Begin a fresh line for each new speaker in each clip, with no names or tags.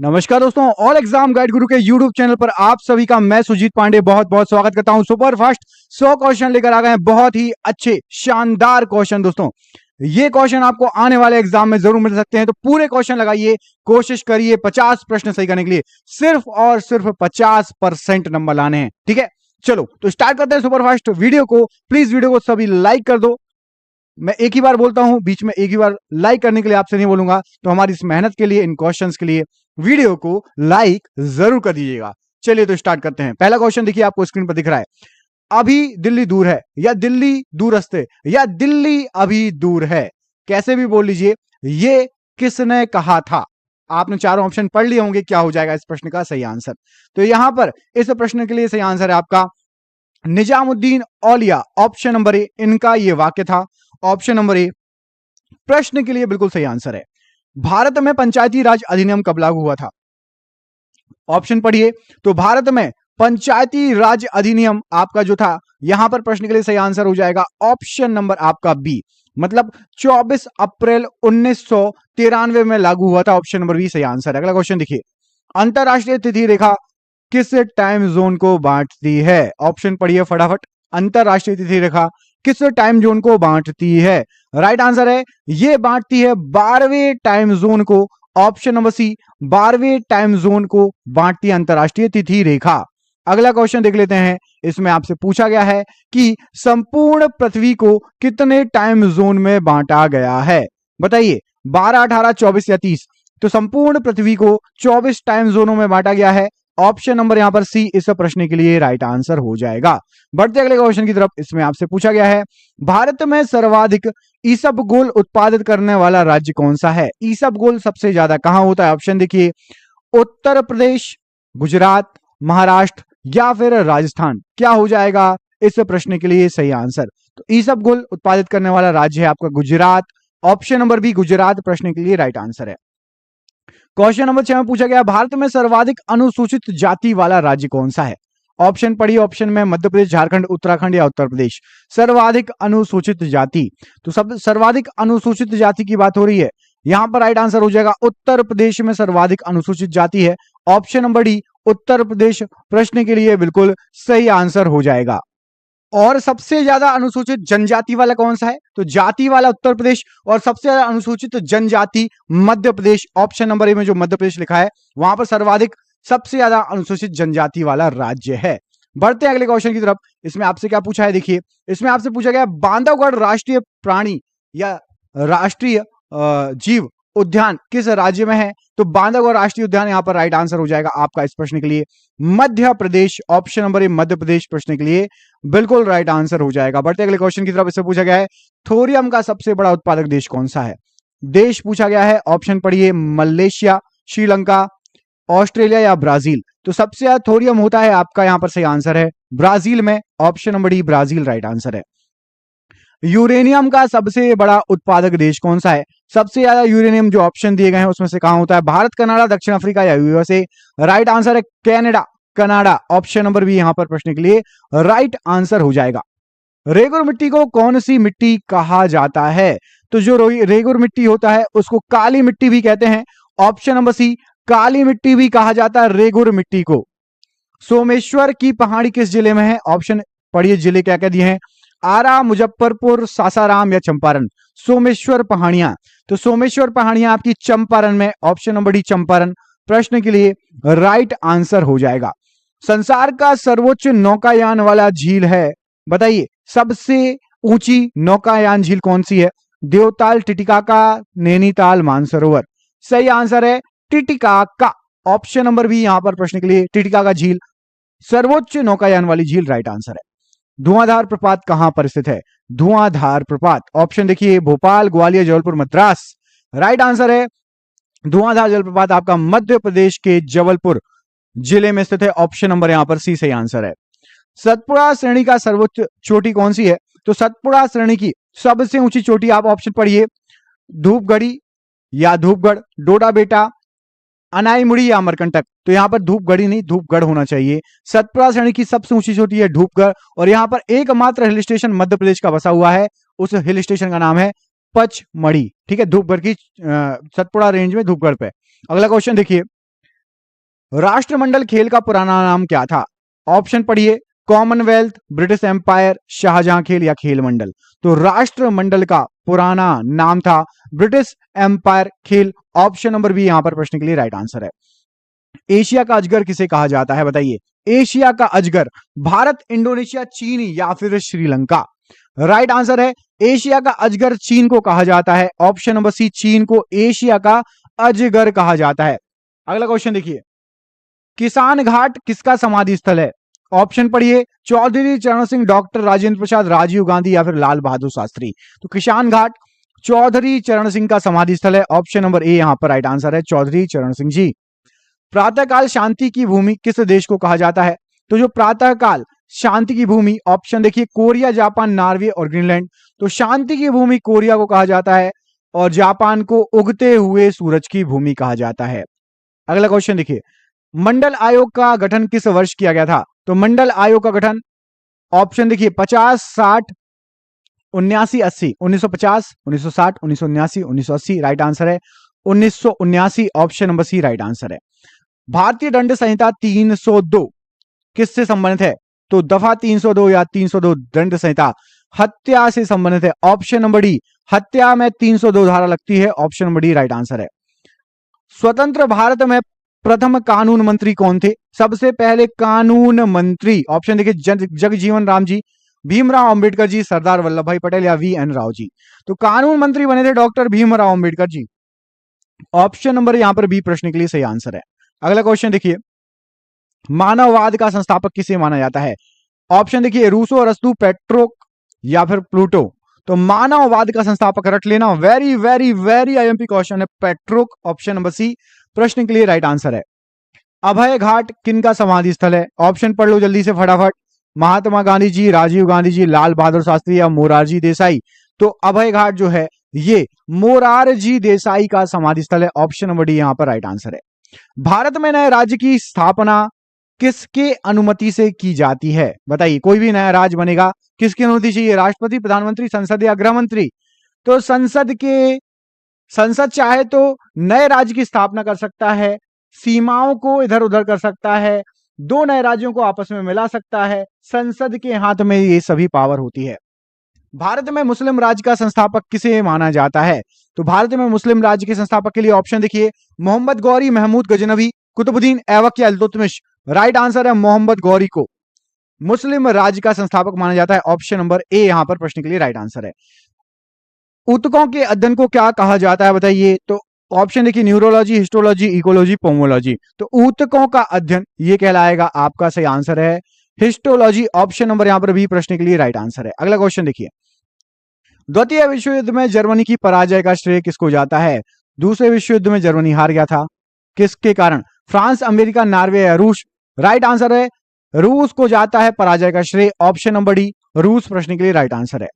नमस्कार दोस्तों, all exam guide गुरु के यूट्यूब चैनल पर आप सभी का मैं सुजीत पांडे बहुत बहुत स्वागत करता हूं। सुपर फास्ट 100 क्वेश्चन लेकर आ गए हैं, बहुत ही अच्छे शानदार क्वेश्चन। दोस्तों ये क्वेश्चन आपको आने वाले एग्जाम में जरूर मिल सकते हैं, तो पूरे क्वेश्चन लगाइए, कोशिश करिए 50 प्रश्न सही करने के लिए सिर्फ और सिर्फ 50% नंबर लाने हैं। ठीक है, चलो तो स्टार्ट करते हैं सुपर फास्ट। वीडियो को प्लीज वीडियो को सभी लाइक कर दो। मैं एक ही बार बोलता हूं, बीच में एक ही बार लाइक करने के लिए आपसे नहीं बोलूंगा, तो हमारी इस मेहनत के लिए, इन क्वेश्चंस के लिए वीडियो को लाइक जरूर कर दीजिएगा। चलिए तो स्टार्ट करते हैं। पहला क्वेश्चन देखिए, आपको स्क्रीन पर दिख रहा है। अभी दिल्ली दूर है, या दिल्ली दूरस्थ है, या दिल्ली अभी दूर है, कैसे भी बोल लीजिए, ये किसने कहा था? आपने चारों ऑप्शन पढ़ लिए होंगे, क्या हो जाएगा इस प्रश्न का सही आंसर? तो यहां पर इस प्रश्न के लिए सही आंसर है आपका निजामुद्दीन औलिया, ऑप्शन नंबर ए, इनका यह वाक्य था। ऑप्शन नंबर ए प्रश्न के लिए बिल्कुल सही आंसर है। भारत में पंचायती राज अधिनियम कब लागू हुआ था? ऑप्शन पढ़िए। तो भारत में पंचायती राज अधिनियम आपका जो था, यहां पर प्रश्न के लिए सही आंसर हो जाएगा ऑप्शन नंबर आपका बी, मतलब 24 अप्रैल 1993 में लागू हुआ था। ऑप्शन नंबर बी सही आंसर है। अगला क्वेश्चन देखिए, अंतरराष्ट्रीय तिथि रेखा किस टाइम जोन को बांटती है? ऑप्शन पढ़िए फटाफट। अंतरराष्ट्रीय तिथि रेखा किस टाइम जोन को बांटती है? राइट आंसर है, ये बांटती है 12वें टाइम जोन को। ऑप्शन नंबर सी, 12वें टाइम जोन को बांटती है अंतरराष्ट्रीय तिथि रेखा। अगला क्वेश्चन देख लेते हैं। इसमें आपसे पूछा गया है कि संपूर्ण पृथ्वी को कितने टाइम जोन में बांटा गया है? बताइए, 12, 18, 24 या 30? तो संपूर्ण पृथ्वी को 24 टाइम जोनों में बांटा गया है। ऑप्शन नंबर यहां पर सी इस प्रश्न के लिए राइट आंसर हो जाएगा। बढ़ते अगले क्वेश्चन की तरफ। इसमें आपसे पूछा गया है, भारत में सर्वाधिक ईसबगोल उत्पादित करने वाला राज्य कौन सा है? ईसबगोल सबसे ज्यादा कहां होता है? ऑप्शन देखिए, उत्तर प्रदेश, गुजरात, महाराष्ट्र या फिर राजस्थान। क्या हो जाएगा इस प्रश्न के लिए सही आंसर? तो ईसबगोल उत्पादित करने वाला राज्य है आपका Gujarat. Option number B Gujarat प्रश्न के लिए राइट आंसर है। क्वेश्चन नंबर 6 में पूछा गया, भारत में सर्वाधिक अनुसूचित जाति वाला राज्य कौन सा है? ऑप्शन पढ़िए। ऑप्शन में मध्य प्रदेश, झारखंड, उत्तराखंड या उत्तर प्रदेश। सर्वाधिक अनुसूचित जाति, तो सब सर्वाधिक अनुसूचित जाति की बात हो रही है। यहां पर राइट आंसर हो जाएगा उत्तर प्रदेश में सर्वाधिक अनुसूचित जाति है। ऑप्शन नंबर डी उत्तर प्रदेश प्रश्न के लिए बिल्कुल सही आंसर हो जाएगा। और सबसे ज्यादा अनुसूचित जनजाति वाला कौन सा है? तो जाति वाला उत्तर प्रदेश, और सबसे ज्यादा अनुसूचित जनजाति मध्य प्रदेश। ऑप्शन नंबर ए में जो मध्य प्रदेश लिखा है, वहां पर सर्वाधिक सबसे ज्यादा अनुसूचित जनजाति वाला राज्य है। बढ़ते हैं अगले क्वेश्चन की तरफ। इसमें आपसे क्या पूछा है देखिए, इसमें आपसे पूछा गया बांधवगढ़ राष्ट्रीय प्राणी या राष्ट्रीय जीव उद्यान किस राज्य में है? तो बांधवगढ़ राष्ट्रीय उद्यान यहां पर राइट आंसर हो जाएगा आपका इस प्रश्न के लिए मध्य प्रदेश। ऑप्शन नंबर ए मध्य प्रदेश प्रश्न के लिए बिल्कुल राइट आंसर हो जाएगा। बढ़ते अगले क्वेश्चन की तरफ। इससे पूछा गया है, थोरियम का सबसे बड़ा उत्पादक देश कौन सा है? देश पूछा गया है, ऑप्शन पढ़िए, मलेशिया, श्रीलंका, ऑस्ट्रेलिया या ब्राजील। तो सबसे ज्यादा थोरियम होता है आपका, यहां पर सही आंसर है ब्राजील में। Option number D Brazil right answer है। यूरेनियम का सबसे बड़ा उत्पादक देश कौन सा है? सबसे ज्यादा यूरेनियम जो ऑप्शन दिए गए हैं उसमें से कहां होता है? भारत, कनाडा, दक्षिण अफ्रीका या यूएसए। राइट आंसर है Canada, Canada. Option number B यहां पर प्रश्न के लिए राइट आंसर हो जाएगा। रेगुर मिट्टी को कौन सी मिट्टी कहा जाता है? तो जो रेगुर मिट्टी होता है उसको काली मिट्टी भी कहते हैं। ऑप्शन नंबर सी काली मिट्टी भी कहा जाता है रेगुर मिट्टी को। सोमेश्वर की पहाड़ी किस जिले में है? ऑप्शन पढ़िए, जिले क्या क्या दिए हैं? आरा, मुजफ्फरपुर, सासाराम या चंपारण। सोमेश्वर पहाड़ियां, तो सोमेश्वर पहाड़ियां आपकी चंपारण में। ऑप्शन नंबर डी चंपारण प्रश्न के लिए राइट आंसर हो जाएगा। संसार का सर्वोच्च नौकायान वाला झील है, बताइए सबसे ऊंची नौकायान झील कौन सी है? देवताल, टिटिकाका, नैनीताल, मानसरोवर। सही आंसर है टिटिकाका। ऑप्शन नंबर बी यहां पर प्रश्न के लिए टिटिकाका झील सर्वोच्च नौकायान वाली झील राइट आंसर है। धुआंधार प्रपात कहां पर स्थित है? धुआंधार प्रपात, ऑप्शन देखिए, भोपाल, ग्वालियर, जबलपुर, मद्रास। राइट आंसर है धुआंधार जलप्रपात आपका मध्य प्रदेश के जबलपुर जिले में स्थित है। ऑप्शन नंबर यहां पर सी सही आंसर है। सतपुड़ा श्रेणी का सर्वोच्च चोटी कौन सी है? तो सतपुड़ा श्रेणी की सबसे ऊंची चोटी, आप ऑप्शन पढ़िए, धूपगढ़ी या धूपगढ़, डोडा बेटा, अनाईमुड़ी या अमरकंटक। तो यहां पर धूपगढ़ी नहीं, धूपगढ़ होना चाहिए। सतपुड़ा श्रेणी की सबसे ऊंची चोटी है धूपगढ़, और यहां पर एकमात्र हिल स्टेशन मध्य प्रदेश का बसा हुआ है, उस हिल स्टेशन का नाम है पचमढ़ी। ठीक है, धूपगढ़ की सतपुड़ा रेंज में धूपगढ़ पे। अगला क्वेश्चन देखिए, राष्ट्रमंडल खेल का पुराना नाम क्या था? ऑप्शन पढ़िए, कॉमनवेल्थ, ब्रिटिश एम्पायर, शाहजहां खेल या खेल मंडल। तो राष्ट्रमंडल का पुराना नाम था ब्रिटिश एम्पायर खेल। ऑप्शन नंबर बी यहां पर प्रश्न के लिए राइट आंसर है। एशिया का अजगर किसे कहा जाता है? बताइए। एशिया का अजगर भारत, इंडोनेशिया, चीन या फिर श्रीलंका? राइट आंसर है एशिया का अजगर चीन को कहा जाता है। ऑप्शन नंबर सी, चीन को एशिया का अजगर कहा जाता है। अगला क्वेश्चन देखिए, किसान घाट किसका समाधि स्थल है? ऑप्शन पढ़िए, चौधरी चरण सिंह, डॉक्टर राजेंद्र प्रसाद, राजीव गांधी या फिर लाल बहादुर शास्त्री? तो किसान घाट चौधरी चरण सिंह का समाधि स्थल है। ऑप्शन नंबर ए यहां पर राइट आंसर है, चौधरी चरण सिंह जी। प्रातःकाल शांति की भूमि किस देश को कहा जाता है? तो जो प्रातःकाल शांति की भूमि, ऑप्शन देखिए, कोरिया, जापान, नॉर्वे और ग्रीनलैंड। तो शांति की भूमि कोरिया को कहा जाता है और जापान को उगते हुए सूरज की भूमि कहा जाता है। अगला क्वेश्चन देखिए, मंडल आयोग का गठन किस वर्ष किया गया था? तो मंडल आयोग का गठन, ऑप्शन देखिए, 50, 60, 79, 80। 1950, 1960, 1979, 1980। राइट आंसर है 1979। Option number C right answer है। भारतीय दंड संहिता 302 किससे संबंधित है? तो दफा 302 या 302 दंड संहिता हत्या से संबंधित है। ऑप्शन नंबर डी, हत्या में 302 धारा लगती है। Option number D right answer है। स्वतंत्र भारत में प्रथम कानून मंत्री कौन थे? सबसे पहले कानून मंत्री, ऑप्शन देखिए, जगजीवन राम जी, भीमराव अंबेडकर जी, सरदार वल्लभ भाई पटेल या वी.एन. राव जी? तो कानून मंत्री बने थे doctor Bhimrao Ambedkar ji. Option number यहां पर बी प्रश्न के लिए सही आंसर है। अगला क्वेश्चन देखिए, मानववाद का संस्थापक किसे माना जाता है? ऑप्शन देखिए, रूसो, अरस्तु, पेट्रोक या फिर प्लूटो? तो मानववाद का संस्थापक रट लेना, very very very IMP question है, पेट्रोक। ऑप्शन नंबर सी प्रश्न के लिए राइट आंसर है। अभय घाट किनका समाधि स्थल है? ऑप्शन पढ़ लो जल्दी से फटाफट। महात्मा गांधी जी, राजीव गांधी जी, लाल बहादुर शास्त्री या मोरारजी देसाई? तो अभय घाट जो है ये मोरारजी देसाई का समाधि स्थल है। ऑप्शन नंबर डी यहां पर राइट आंसर है। भारत में नए राज्य की स्थापना किसके अनुमति से की जाती है? बताइए, कोई भी नया राज्य बनेगा किसकी अनुमति चाहिए? राष्ट्रपति, प्रधानमंत्री, संसद या गृह मंत्री? तो संसद चाहे तो नए राज्य की स्थापना कर सकता है, सीमाओं को इधर उधर कर सकता है, दो नए राज्यों को आपस में मिला सकता है। संसद के हाथ में ये सभी पावर होती है। भारत में मुस्लिम राज्य का संस्थापक किसे माना जाता है? तो भारत में मुस्लिम राज्य के संस्थापक के लिए ऑप्शन देखिए, मोहम्मद गौरी, महमूद गजनवी, कुतुबुद्दीन ऐबक या इल्तुतमिश? राइट आंसर है मोहम्मद गौरी को मुस्लिम राज्य का संस्थापक माना जाता है। ऑप्शन नंबर ए यहां पर प्रश्न के लिए राइट आंसर है। ऊतकों के अध्ययन को क्या कहा जाता है? बताइए। तो ऑप्शन देखिए, न्यूरोलॉजी, हिस्टोलॉजी, इकोलॉजी, पोमोलॉजी? तो ऊतकों का अध्ययन ये कहलाएगा, आपका सही आंसर है हिस्टोलॉजी। ऑप्शन नंबर यहां पर बी प्रश्न के लिए राइट आंसर है। अगला क्वेश्चन देखिए, द्वितीय विश्व युद्ध में जर्मनी की पराजय का श्रेय किसको जाता है? दूसरे विश्व युद्ध में जर्मनी हार गया था, किसके कारण? फ्रांस, अमेरिका, नॉर्वे या रूस? राइट आंसर है रूस को जाता है पराजय का श्रेय। ऑप्शन नंबर डी रूस प्रश्न के लिए राइट आंसर है।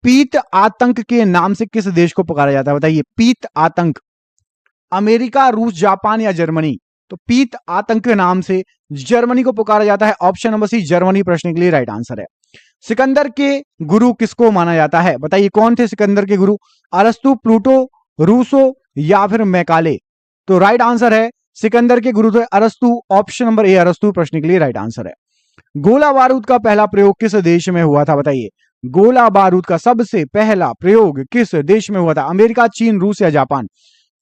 पीत आतंक के नाम से किस देश को पुकारा जाता है? बताइए। पीत आतंक, अमेरिका, रूस, जापान या जर्मनी? तो पीत आतंक के नाम से जर्मनी को पुकारा जाता है। ऑप्शन नंबर सी जर्मनी प्रश्न के लिए राइट आंसर है। सिकंदर के गुरु किसको माना जाता है? बताइए, कौन थे सिकंदर के गुरु? अरस्तु, प्लूटो, रूसो या फिर मैकाले? तो राइट आंसर है सिकंदर के गुरु थे अरस्तु। ऑप्शन नंबर ए अरस्तु प्रश्न के लिए राइट आंसर है। गोला बारूद का पहला प्रयोग किस देश में हुआ था? बताइए। गोला बारूद का सबसे पहला प्रयोग किस देश में हुआ था? अमेरिका, चीन, रूस या जापान?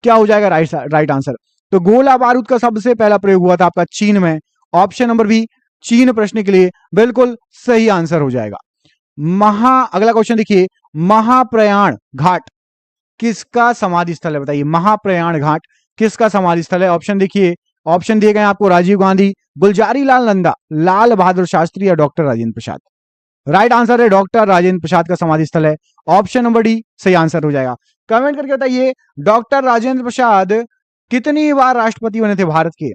क्या हो जाएगा राइट आंसर? तो गोला बारूद का सबसे पहला प्रयोग हुआ था आपका चीन में। ऑप्शन नंबर बी चीन प्रश्न के लिए बिल्कुल सही आंसर हो जाएगा। अगला क्वेश्चन देखिए, महाप्रयाण घाट किसका समाधि स्थल है? बताइए, महाप्रयाण घाट किसका समाधि स्थल है? ऑप्शन देखिए, ऑप्शन दिए गए आपको, राजीव गांधी, गुलजारी लाल नंदा, लाल बहादुर शास्त्री या doctor Rajendra Prasad? Right answer है डॉक्टर राजेंद्र प्रसाद का समाधि स्थल है। ऑप्शन नंबर डी सही आंसर हो जाएगा। कमेंट करके बताइए, डॉक्टर राजेंद्र प्रसाद कितनी बार राष्ट्रपति बने थे भारत के?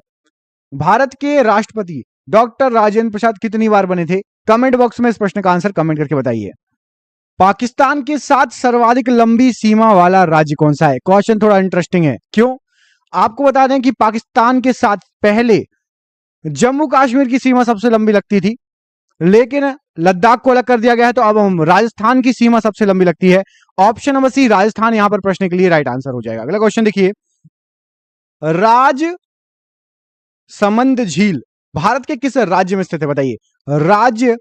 भारत के राष्ट्रपति डॉक्टर राजेंद्र प्रसाद कितनी बार बने थे? कमेंट बॉक्स में इस प्रश्न का आंसर कमेंट करके बताइए। पाकिस्तान के साथ सर्वाधिक लंबी सीमा वाला राज्य कौन सा है? क्वेश्चन थोड़ा इंटरेस्टिंग है। क्यों? आपको बता दें कि पाकिस्तान के साथ पहले जम्मू कश्मीर की सीमा सबसे लंबी लगती थी, लेकिन लद्दाख को अलग कर दिया गया है, तो अब हम राजस्थान की सीमा सबसे लंबी लगती है। ऑप्शन नंबर सी राजस्थान यहां पर प्रश्न के लिए राइट आंसर हो जाएगा। अगला क्वेश्चन देखिए, समंद झील भारत के किस राज्य में स्थित है? बताइए, राज्य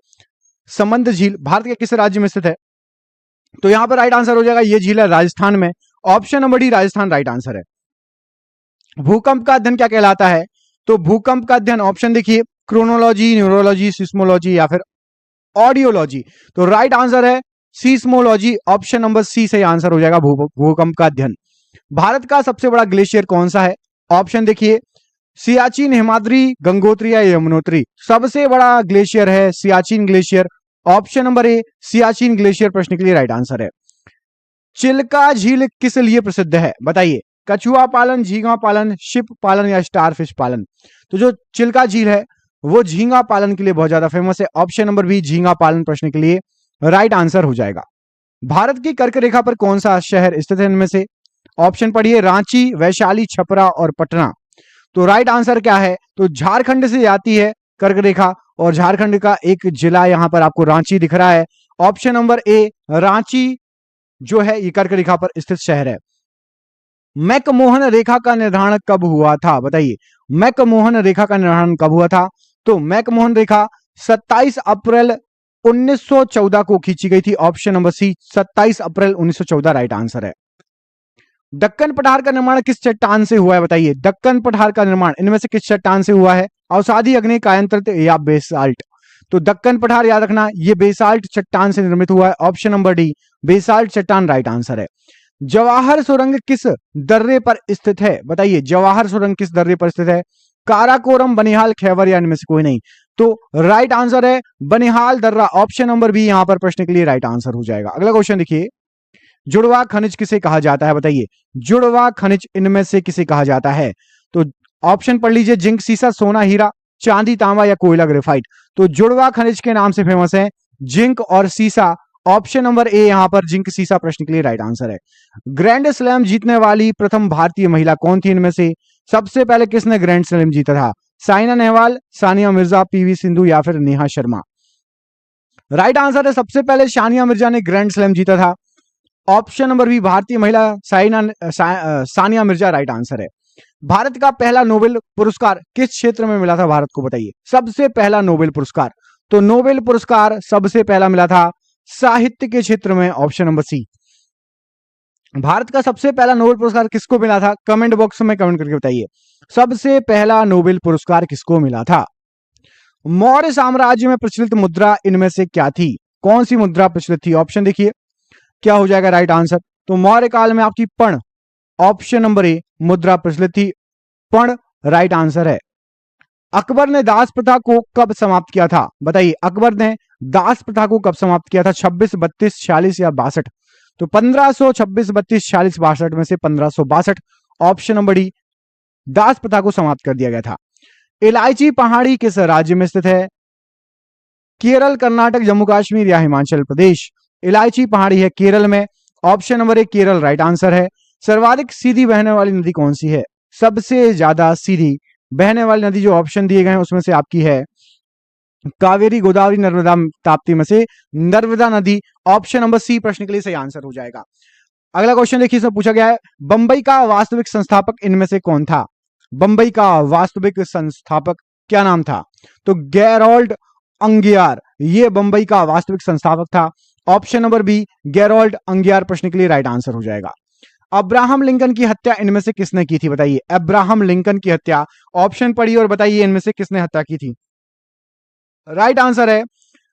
समंद झील भारत के किस राज्य में स्थित है? तो यहां पर राइट आंसर हो जाएगा, ये झील है राजस्थान में। Option number D Rajasthan right answer है। भूकंप का अध्ययन क्या कहलाता है? तो भूकंप का अध्ययन ऑप्शन देखिए, क्रोनोलॉजी, न्यूरोलॉजी, सिस्मोलॉजी या फिर ऑडियोलॉजी। तो राइट आंसर है सीस्मोलॉजी, ऑप्शन नंबर सी से आंसर हो जाएगा भूकंप का अध्ययन। भारत का सबसे बड़ा ग्लेशियर कौन सा है? ऑप्शन देखिए, सियाचिन, हिमाद्री, गंगोत्री या यमुनोत्री। सबसे बड़ा ग्लेशियर है सियाचिन ग्लेशियर, ऑप्शन नंबर ए सियाचिन ग्लेशियर प्रश्न के लिए राइट आंसर है। चिल्का झील किस लिए प्रसिद्ध है? बताइए, कछुआ पालन, झींगा पालन, शिप पालन या स्टारफिश पालन। तो जो चिल्का झील है वो झींगा पालन के लिए बहुत ज्यादा फेमस है, ऑप्शन नंबर बी झींगा पालन प्रश्न के लिए राइट आंसर हो जाएगा। भारत की कर्क रेखा पर कौन सा शहर स्थित है इनमें से? ऑप्शन पढ़िए, रांची, वैशाली, छपरा और पटना। तो राइट आंसर क्या है? तो झारखंड से आती है कर्क रेखा और झारखंड का एक जिला यहां पर आपको रांची दिख रहा है, ऑप्शन नंबर ए रांची जो है ये कर्क रेखा पर स्थित शहर है। मैकमोहन रेखा का निर्धारण कब हुआ था? बताइए, मैकमोहन रेखा का निर्धारण कब हुआ था? तो मैकमोहन रेखा 27 अप्रैल 1914 को खींची गई थी, ऑप्शन नंबर सी 27 अप्रैल 1914 राइट आंसर है। दक्कन पठार का निर्माण किस चट्टान से हुआ है? बताइए, दक्कन पठार का निर्माण इनमें से किस चट्टान से हुआ है? अवसादी, अग्नि, कायंत्र या बेसाल्ट। तो दक्कन पठार याद रखना, ये बेसाल्ट चट्टान से निर्मित हुआ है, ऑप्शन नंबर डी बेसाल्ट चट्टान राइट आंसर है। जवाहर सुरंग किस दर्रे पर स्थित है? बताइए, जवाहर सुरंग किस दर्रे पर स्थित है? काराकोरम, बनिहाल, खैबर या इनमें से कोई नहीं। तो राइट आंसर है बनिहाल दर्रा, ऑप्शन नंबर बी यहां पर प्रश्न के लिए राइट आंसर हो जाएगा। अगला क्वेश्चन देखिए, जुड़वा खनिज किसे कहा जाता है? बताइए, जुड़वा खनिज इनमें से किसे कहा जाता है? तो ऑप्शन पढ़ लीजिए, जिंक, सीसा, सोना, हीरा, चांदी, तांबा या कोयला, ग्रेफाइट। तो जुड़वा खनिज के नाम से फेमस है जिंक और सीसा, ऑप्शन नंबर ए यहां पर जिंक सीसा प्रश्न के लिए राइट आंसर है। ग्रैंड स्लैम जीतने वाली प्रथम भारतीय महिला कौन थी इनमें से? सबसे पहले किसने ग्रैंड स्लैम जीता था? साइना नेहवाल, सानिया मिर्जा, पीवी सिंधु या फिर नेहा शर्मा। राइट आंसर है सबसे पहले सानिया मिर्जा ने ग्रैंड स्लैम जीता था, ऑप्शन नंबर बी भारतीय महिला सानिया मिर्जा राइट आंसर है। भारत का पहला नोबेल पुरस्कार किस क्षेत्र में मिला था भारत को? बताइए, सबसे पहला नोबेल पुरस्कार। तो नोबेल पुरस्कार सबसे पहला मिला था साहित्य के क्षेत्र में, ऑप्शन नंबर सी। भारत का सबसे पहला नोबेल पुरस्कार किसको मिला था? कमेंट बॉक्स में कमेंट करके बताइए, सबसे पहला नोबेल पुरस्कार किसको मिला था? मौर्य साम्राज्य में प्रचलित मुद्रा इनमें से क्या थी? कौन सी मुद्रा प्रचलित थी? ऑप्शन देखिए, क्या हो जाएगा राइट आंसर? तो मौर्य काल में आपकी पण, ऑप्शन नंबर ए मुद्रा प्रचलित थी, पण राइट आंसर है। अकबर ने दास प्रथा को कब समाप्त किया था? बताइए, अकबर ने दास प्रथा को कब समाप्त किया था? 26, 32, 46 या 62। तो 1526, 32, 46, 62 में से 1562, ऑप्शन नंबर डी दास प्रथा को समाप्त कर दिया गया था। इलायची पहाड़ी किस राज्य में स्थित है? केरल, कर्नाटक, जम्मू कश्मीर या हिमाचल प्रदेश। इलायची पहाड़ी है केरल में, ऑप्शन नंबर ए केरल राइट आंसर है। सर्वाधिक सीधी बहने वाली नदी कौन सी है? सबसे ज्यादा सीधी बहने वाली नदी जो ऑप्शन दिए गए हैं उसमें से आपकी है कावेरी, गोदावरी, नर्मदा, ताप्ती में से नर्मदा नदी, ऑप्शन नंबर सी प्रश्न के लिए सही आंसर हो जाएगा। अगला क्वेश्चन देखिए, इसमें पूछा गया है बंबई का वास्तविक संस्थापक इनमें से कौन था? बंबई का वास्तविक संस्थापक क्या नाम था? तो गैरोल्ड अंगियार, ये बंबई का वास्तविक संस्थापक था, ऑप्शन नंबर बी गैरोल्ड अंगियार प्रश्न के लिए राइट आंसर हो जाएगा। अब्राहम लिंकन की हत्या इनमें से किसने की थी? बताइए, अब्राहम लिंकन की हत्या, ऑप्शन पढ़िए और बताइए इनमें से किसने हत्या की थी? राइट आंसर है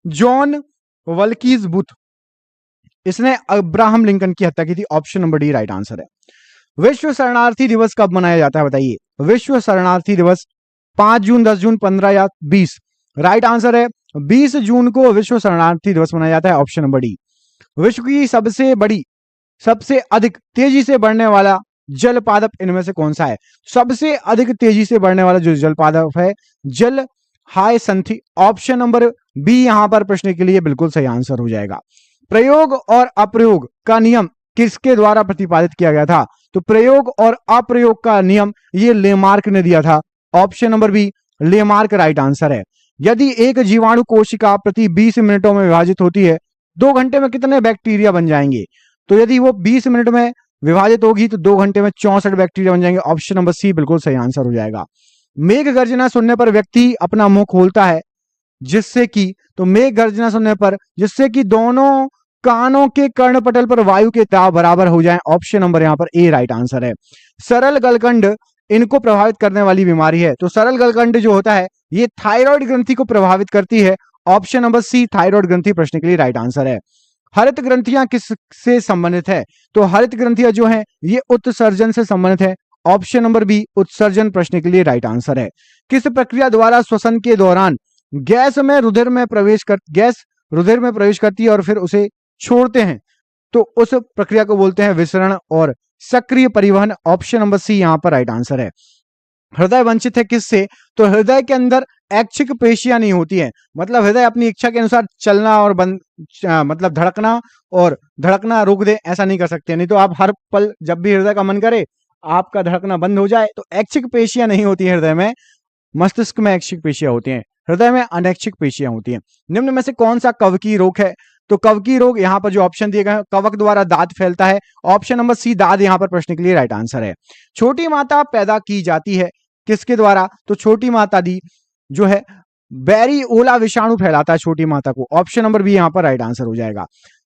जॉन वल्कीज बूथ, इसने अब्राहम लिंकन की हत्या की थी, option number D right answer है। विश्व शरणार्थी दिवस कब मनाया जाता है? बताइए, विश्व शरणार्थी दिवस 5 जून, 10 जून, 15 या 20। राइट आंसर है 20 जून को विश्व शरणार्थी दिवस मनाया जाता है, ऑप्शन नंबर डी। विश्व की सबसे बड़ी, सबसे अधिक तेजी से बढ़ने वाला जल पादप इनमें से कौन सा है? सबसे अधिक तेजी से बढ़ने वाला जो जल पादप है जल हाय संथी, ऑप्शन नंबर बी यहां पर प्रश्न के लिए बिल्कुल सही आंसर हो जाएगा। प्रयोग और अप्रयोग का नियम किसके द्वारा प्रतिपादित किया गया था? तो प्रयोग और अप्रयोग का नियम ये लेमार्क ने दिया था, option number B Lamarck right answer है। यदि एक जीवाणु कोशिका प्रति 20 मिनटों में विभाजित होती है, 2 घंटे में कितने बैक्टीरिया बन जाएंगे? तो यदि वो 20 मिनट में विभाजित होगी तो 2 घंटे में 64 बैक्टीरिया बन जाएंगे, ऑप्शन नंबर सी बिल्कुल सही आंसर हो जाएगा। मेघ गर्जना सुनने पर व्यक्ति अपना मुंह खोलता है जिससे कि, तो मेघ गर्जना सुनने पर जिससे कि दोनों कानों के कर्णपटल पर वायु के दाब बराबर हो जाएं। ऑप्शन नंबर यहां पर ए राइट आंसर है। सरल गलकंड इनको प्रभावित करने वाली बीमारी है। तो सरल गलकंड जो होता है ये थायराइड ग्रंथि को प्रभावित करती है। ऑप्शन नंबर सी थायराइड ग्रंथि प्रश्न के लिए राइट आंसर है। हरित ग्रंथियां किससे संबंधित है? तो हरित ग्रंथियां जो है ये उत्सर्जन से संबंधित है। ऑप्शन नंबर बी उत्सर्जन प्रश्न के लिए राइट आंसर है। किस प्रक्रिया द्वारा श्वसन के दौरान गैस रुधिर में प्रवेश करती है और फिर उसे छोड़ते हैं? तो उस प्रक्रिया को बोलते हैं विसरण और सक्रिय परिवहन। ऑप्शन नंबर सी यहां पर राइट आंसर है। हृदय वंचित है किससे? तो हृदय के अंदर ऐच्छिक पेशियां नहीं होती है, मतलब हृदय अपनी इच्छा के अनुसार चलना और मतलब धड़कना रोक दे, ऐसा नहीं कर सकते। नहीं तो आप हर पल जब भी हृदय का मन करे आपका धड़कना बंद हो जाए। तो ऐच्छिक पेशियां नहीं होती है हृदय में, मस्तिष्क में ऐच्छिक पेशियां होती हैं, हृदय में अनैच्छिक पेशियां होती हैं। निम्न में से कौन सा कवकी रोग है? तो कवकी रोग यहां पर जो ऑप्शन दिए गए हैं, कवक द्वारा दांत फैलता है। ऑप्शन नंबर सी दांत यहां पर प्रश्न के लिए राइट आंसर है। छोटी माता पैदा की जाती है किसके द्वारा? तो छोटी माता दी जो है बैरिओला विषाणु फैलाता है छोटी माता को। ऑप्शन नंबर बी यहां पर राइट आंसर हो जाएगा।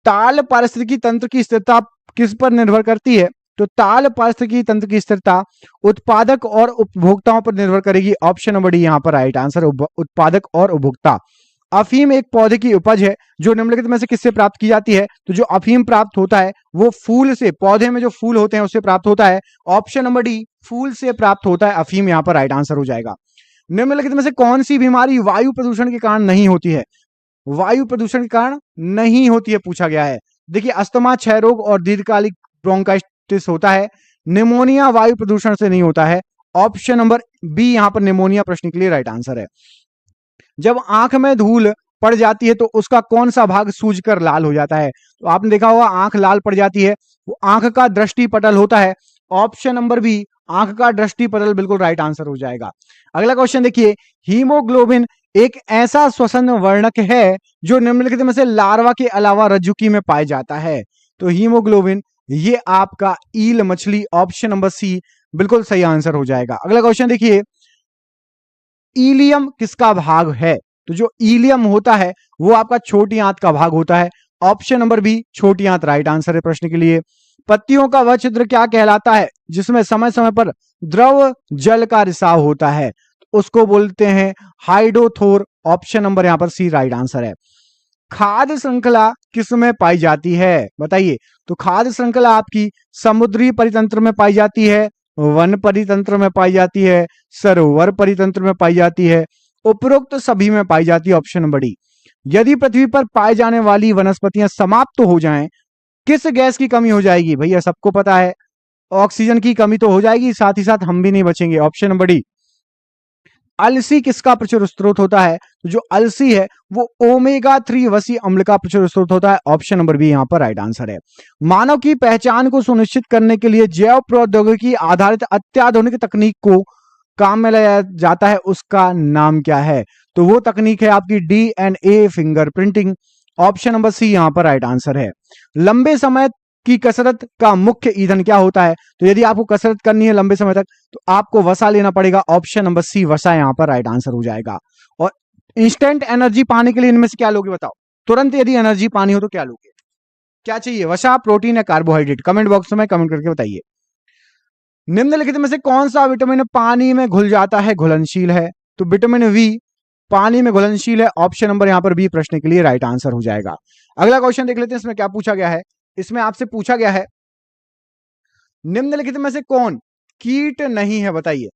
ताल पारिस्थितिकी तंत्र की स्थिरता किस पर निर्भर करती है? तो ताल पारिस्थितिकी तंत्र की स्थिरता उत्पादक और उपभोक्ताओं पर निर्भर करेगी। ऑप्शन नंबर डी यहां पर राइट आंसर, उत्पादक और उपभोक्ता। अफीम एक पौधे की उपज है जो निम्नलिखित में से किससे प्राप्त की जाती है? तो जो अफीम प्राप्त होता है वो फूल से, पौधे में जो फूल होते हैं उससे प्राप्त होता है। ऑप्शन नंबर डी फूल से प्राप्त होता है अफीम, यहां पर राइट आंसर हो जाएगा। निम्नलिखित में से कौन सी बीमारी वायु प्रदूषण के कारण नहीं होती है? वायु प्रदूषण के कारण नहीं होती है पूछा गया है। देखिए अस्थमा, क्षय रोग और दीर्घकालिक ब्रोंकाइटिस होता है। निमोनिया वायु प्रदूषण से नहीं होता है। ऑप्शन नंबर बी यहां पर निमोनिया प्रश्न के लिए राइट आंसर है। जब आंख में धूल पड़ जाती है तो उसका कौन सा भाग सूजकर लाल हो जाता है? तो आपने देखा होगा आंख लाल पड़ जाती है, वो आंख का दृष्टि पटल होता है। ऑप्शन नंबर बी आंख का दृष्टि पटल बिल्कुल राइट आंसर हो जाएगा। अगला क्वेश्चन देखिए, हीमोग्लोबिन एक ऐसा श्वसन वर्णक है जो निम्नलिखित में से लार्वा के अलावा रज्जुकी में पाया जाता है। तो हीमोग्लोबिन ये आपका ईल मछली, ऑप्शन नंबर सी बिल्कुल सही आंसर हो जाएगा। अगला क्वेश्चन देखिए, ईलियम किसका भाग है? तो जो ईलियम होता है वो आपका छोटी आंत का भाग होता है। ऑप्शन नंबर बी छोटी आंत राइट आंसर है प्रश्न के लिए। पत्तियों का वह छिद्र क्या कहलाता है जिसमें समय समय पर द्रव जल का रिसाव होता है? उसको बोलते हैं हाइडोथोर। ऑप्शन नंबर यहां पर सी राइट आंसर है। खाद्य श्रृंखला किसमें पाई जाती है बताइए? तो खाद्य श्रृंखला आपकी समुद्री परितंत्र में पाई जाती है, वन परितंत्र में पाई जाती है, सरोवर परितंत्र में पाई जाती है, उपरोक्त सभी में पाई जाती है। Option number D. यदि पृथ्वी पर पाए जाने वाली वनस्पतियां समाप्त हो जाएं, किस गैस की कमी हो जाएगी? भैया सबको पता है ऑक्सीजन की कमी तो हो जाएगी, साथ ही साथ हम भी नहीं बचेंगे। Option number D. अलसी किसका प्रचुर स्रोत होता है? तो जो अलसी है वो ओमेगा 3 वसी अम्ल का प्रचुर स्रोत होता है। ऑप्शन नंबर बी यहां पर राइट आंसर है। मानव की पहचान को सुनिश्चित करने के लिए जैव प्रौद्योगिकी आधारित अत्याधुनिक तकनीक को काम में लाया जाता है, उसका नाम क्या है? तो वो तकनीक है आपकी DNA fingerprinting. Option number C यहां पर राइट आंसर है। लंबे समय की कसरत का मुख्य ईंधन क्या होता है? तो यदि आपको कसरत करनी है लंबे समय तक तो आपको वसा लेना पड़ेगा। ऑप्शन नंबर सी वसा यहां पर राइट आंसर हो जाएगा। और इंस्टेंट एनर्जी पाने के लिए इनमें से क्या लोगे बताओ? तुरंत यदि एनर्जी पानी हो तो क्या लोगे? क्या चाहिए? वसा, प्रोटीन या कार्बोहाइड्रेट? कमेंट बॉक्स में कमेंट करके बताइए। निम्नलिखित में से कौन सा विटामिन पानी में घुल जाता है, घुलनशील है? तो विटामिन वी पानी में घुलनशील है। ऑप्शन नंबर यहां पर बी प्रश्न के लिए राइट आंसर हो जाएगा। अगला क्वेश्चन देख लेते हैं, इसमें क्या पूछा गया है। इसमें आपसे पूछा गया है निम्नलिखित में से कौन कीट नहीं है बताइए?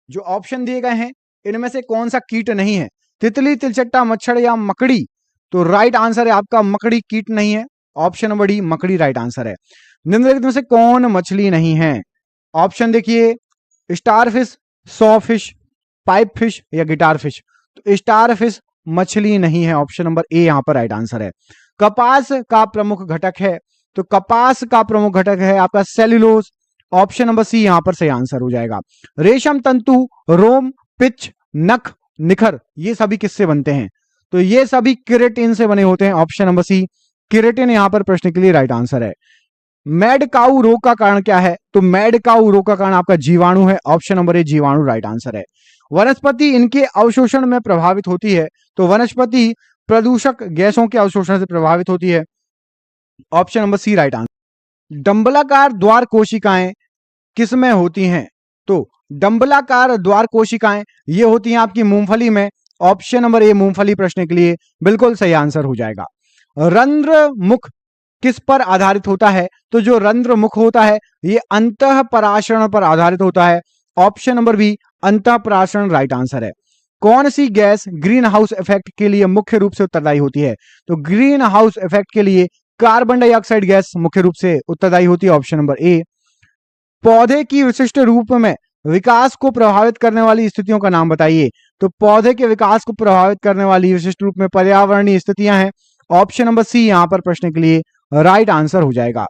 जो ऑप्शन दिए गए हैं इनमें से कौन सा कीट नहीं है? तितली, तिलचट्टा, मच्छर या मकड़ी? तो राइट आंसर है आपका मकड़ी कीट नहीं है। ऑप्शन नंबर डी मकड़ी राइट आंसर है। निम्नलिखित में से कौन मछली नहीं है? ऑप्शन देखिए, star fish, saw fish, pipe fish या गिटार फिश? तो स्टार फिश मछली नहीं है। ऑप्शन नंबर ए यहां पर राइट आंसर है। कपास का प्रमुख घटक है? तो कपास का प्रमुख घटक है आपका सेल्यूलोज। ऑप्शन नंबर सी यहां पर सही आंसर हो जाएगा। रेशम तंतु, रोम, पिच, नख, निखर ये सभी किससे बनते हैं? तो ये सभी केराटिन से बने होते हैं। ऑप्शन नंबर सी केराटिन यहां पर प्रश्न के लिए राइट आंसर है। मैड काऊ रोग का कारण क्या है? तो मैड काऊ रोग का कारण आपका जीवाणु है। ऑप्शन नंबर ए जीवाणु राइट आंसर है। वनस्पति इनके अवशोषण में प्रभावित होती है, तो वनस्पति प्रदूषक गैसों के अवशोषण से प्रभावित होती है। Option number C right answer. डंबलाकार द्वार कोशिकाएं किसमें होती हैं? तो डंबलाकार द्वार कोशिकाएं ये होती हैं आपकी मूंगफली में। ऑप्शन नंबर ए मूंगफली प्रश्न के लिए बिल्कुल सही आंसर हो जाएगा। रंध्र मुख किस पर आधारित होता है? तो जो रंध्र मुख होता है ये अंतःपराशरण पर आधारित होता है। ऑप्शन नंबर बी अंतःपराशरण राइट आंसर है। कौन सी गैस ग्रीन हाउस इफेक्ट के लिए मुख्य रूप से उत्तरदायी होती है? तो ग्रीन हाउस इफेक्ट के लिए कार्बन डाइऑक्साइड गैस मुख्य रूप से उत्तरदायी होती है। ऑप्शन नंबर ए। पौधे की विशिष्ट रूप में विकास को प्रभावित करने वाली स्थितियों का नाम बताइए। तो पौधे के विकास को प्रभावित करने वाली विशिष्ट रूप में पर्यावरणीय स्थितियां हैं। ऑप्शन नंबर सी यहां पर प्रश्न के लिए राइट आंसर हो जाएगा।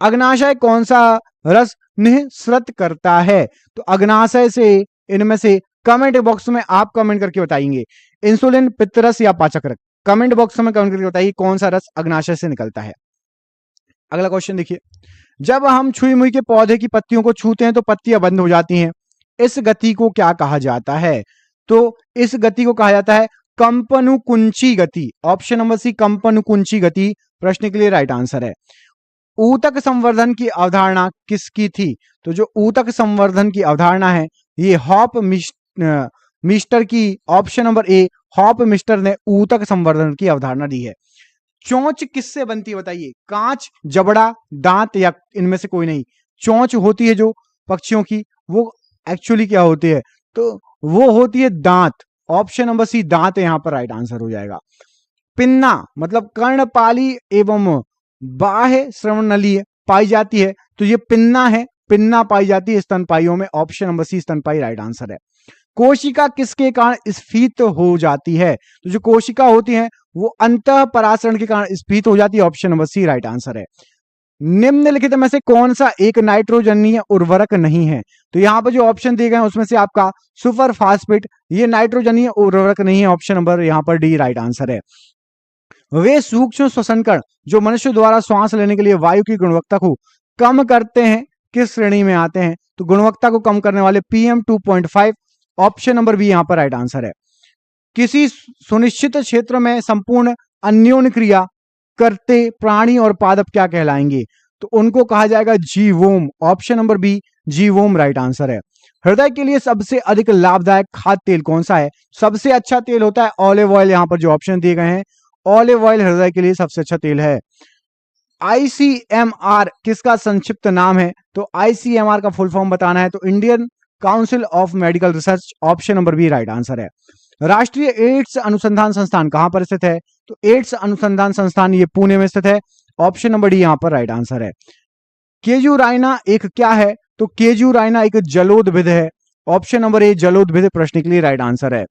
अग्नाशय कौन सा रस निःसृत करता है? तो अग्नाशय से इनमें से कमेंट बॉक्स में आप कमेंट करके बताएंगे, इंसुलिन, पित्तरस या पाचक रक्त। कमेंट बॉक्स में कमेंट करके बताइए कौन सा रस अग्नाशय से निकलता है। अगला क्वेश्चन देखिए, जब हम छुई मुई के पौधे की पत्तियों को छूते हैं तो पत्तियां बंद हो जाती हैं, इस गति को क्या कहा जाता है? तो इस गति को कहा जाता है कंपनुकुंची गति। ऑप्शन नंबर सी कंपनुकुंची गति प्रश्न के लिए राइट आंसर है। ऊतक संवर्धन की अवधारणा किसकी थी? तो जो ऊतक संवर्धन की अवधारणा है ये हॉप मिस्टर की। ऑप्शन नंबर ए हॉप मिस्टर ने ऊतक संवर्धन की अवधारणा दी है। चोंच किससे बनती है बताइए? कांच, जबड़ा, दांत या इनमें से कोई नहीं। चोंच होती है जो पक्षियों की, वो एक्चुअली क्या होती है? तो वो होती है दांत। ऑप्शन नंबर सी दांत यहां पर राइट आंसर हो जाएगा। पिन्ना मतलब कर्णपाली एवं बाह्य श्रवणनली पाई जाती है, तो ये पिन्ना है, पिन्ना पाई जाती है स्तनपाइयों में। ऑप्शन नंबर सी स्तनपाई राइट आंसर है। कोशिका किसके कारण स्फीत हो जाती है? तो जो कोशिका होती है वो अंतःपराशरण के कारण स्फीत हो जाती है। Option number C right answer है। निम्नलिखित में से कौन सा एक नाइट्रोजनीय उर्वरक नहीं है? तो यहां पर जो ऑप्शन दिए गए हैं उसमें से आपका सुपर फास्फेट ये नाइट्रोजनीय उर्वरक नहीं है। ऑप्शन नंबर यहां पर डी राइट आंसर है। वे सूक्ष्म श्वसन कण जो मनुष्य द्वारा श्वास लेने के लिए वायु की गुणवत्ता को कम करते हैं किस श्रेणी में आते हैं? तो गुणवत्ता को कम करने वाले PM 2.5। ऑप्शन नंबर बी यहां पर राइट आंसर है। किसी सुनिश्चित क्षेत्र में संपूर्ण अन्योन्य क्रिया करते प्राणी और पादप क्या कहलाएंगे? तो उनको कहा जाएगा जीवोम। ऑप्शन नंबर बी जीवोम राइट आंसर है। हृदय के लिए सबसे अधिक लाभदायक खाद्य तेल कौन सा है? सबसे अच्छा तेल होता है ऑलिव ऑयल। यहां पर जो ऑप्शन दिए गए हैं ऑलिव ऑयल हृदय के लिए सबसे अच्छा तेल है। ICMR किसका संक्षिप्त नाम है? तो ICMR का फुल फॉर्म बताना है तो Indian council of medical research. Option number B right answer है। राष्ट्रीय एड्स अनुसंधान संस्थान कहां पर स्थित है? तो एड्स अनुसंधान संस्थान ये पुणे में स्थित है। ऑप्शन नंबर डी यहां पर राइट आंसर है। केजुराइना एक क्या है? तो केजुराइना एक जलोदभिद है। ऑप्शन नंबर ए जलोदभिद प्रश्न के लिए राइट आंसर है।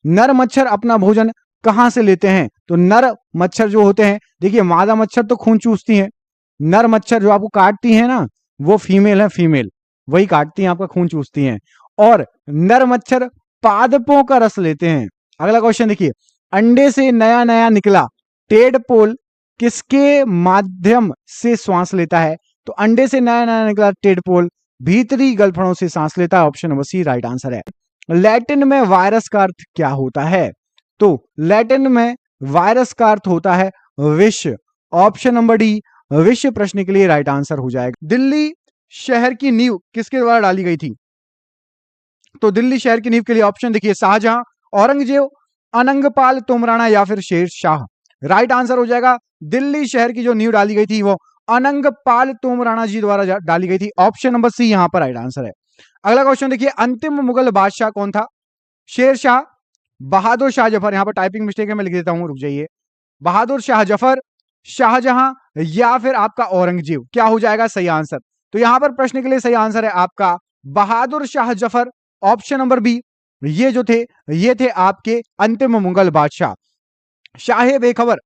नर मच्छर अपना भोजन कहां से लेते हैं? तो नर मच्छर जो होते हैं, देखिए मादा मच्छर तो खून चूसती हैं, नर मच्छर जो आपको काटती है ना वो फीमेल है, फीमेल वही काटती हैं, आपका खून चूसती हैं। और नर मच्छर पादपों का रस लेते हैं। अगला क्वेश्चन देखिए, अंडे से नया नया निकला टेडपोल किसके माध्यम से श्वास लेता है? तो अंडे से नया नया निकला टेडपोल भीतरी गलफड़ों से सांस लेता है। Option number C right answer है। लैटिन में वायरस का अर्थ क्या होता है? तो लैटिन में वायरस का अर्थ होता है विष। ऑप्शन नंबर डी विष प्रश्न के लिए राइट आंसर हो जाएगा। दिल्ली शहर की नींव किसके द्वारा डाली गई थी? तो दिल्ली शहर की नींव के लिए ऑप्शन देखिए शाहजहां, औरंगजेब, अनंगपाल तोमराना या फिर शेर शाह। राइट आंसर हो जाएगा दिल्ली शहर की जो नींव डाली गई थी वो अनंगपाल तोमराना जी द्वारा डाली गई थी। ऑप्शन नंबर सी यहां पर राइट आंसर है। अगला क्वेश्चन देखिए, अंतिम मुगल बादशाह कौन था? शेर शाह, बहादुर शाह जफर, यहां पर टाइपिंग मिस्टेक है मैं लिख देता हूं, रुक जाइए। बहादुर शाह जफर, शाहजहां या फिर आपका औरंगजेब, क्या हो जाएगा सही आंसर? तो यहां पर प्रश्न के लिए सही आंसर है आपका Bahadur Shah Zafar. Option number B ये जो थे ये थे आपके अंतिम मुगल बादशाह। शाह बेखबर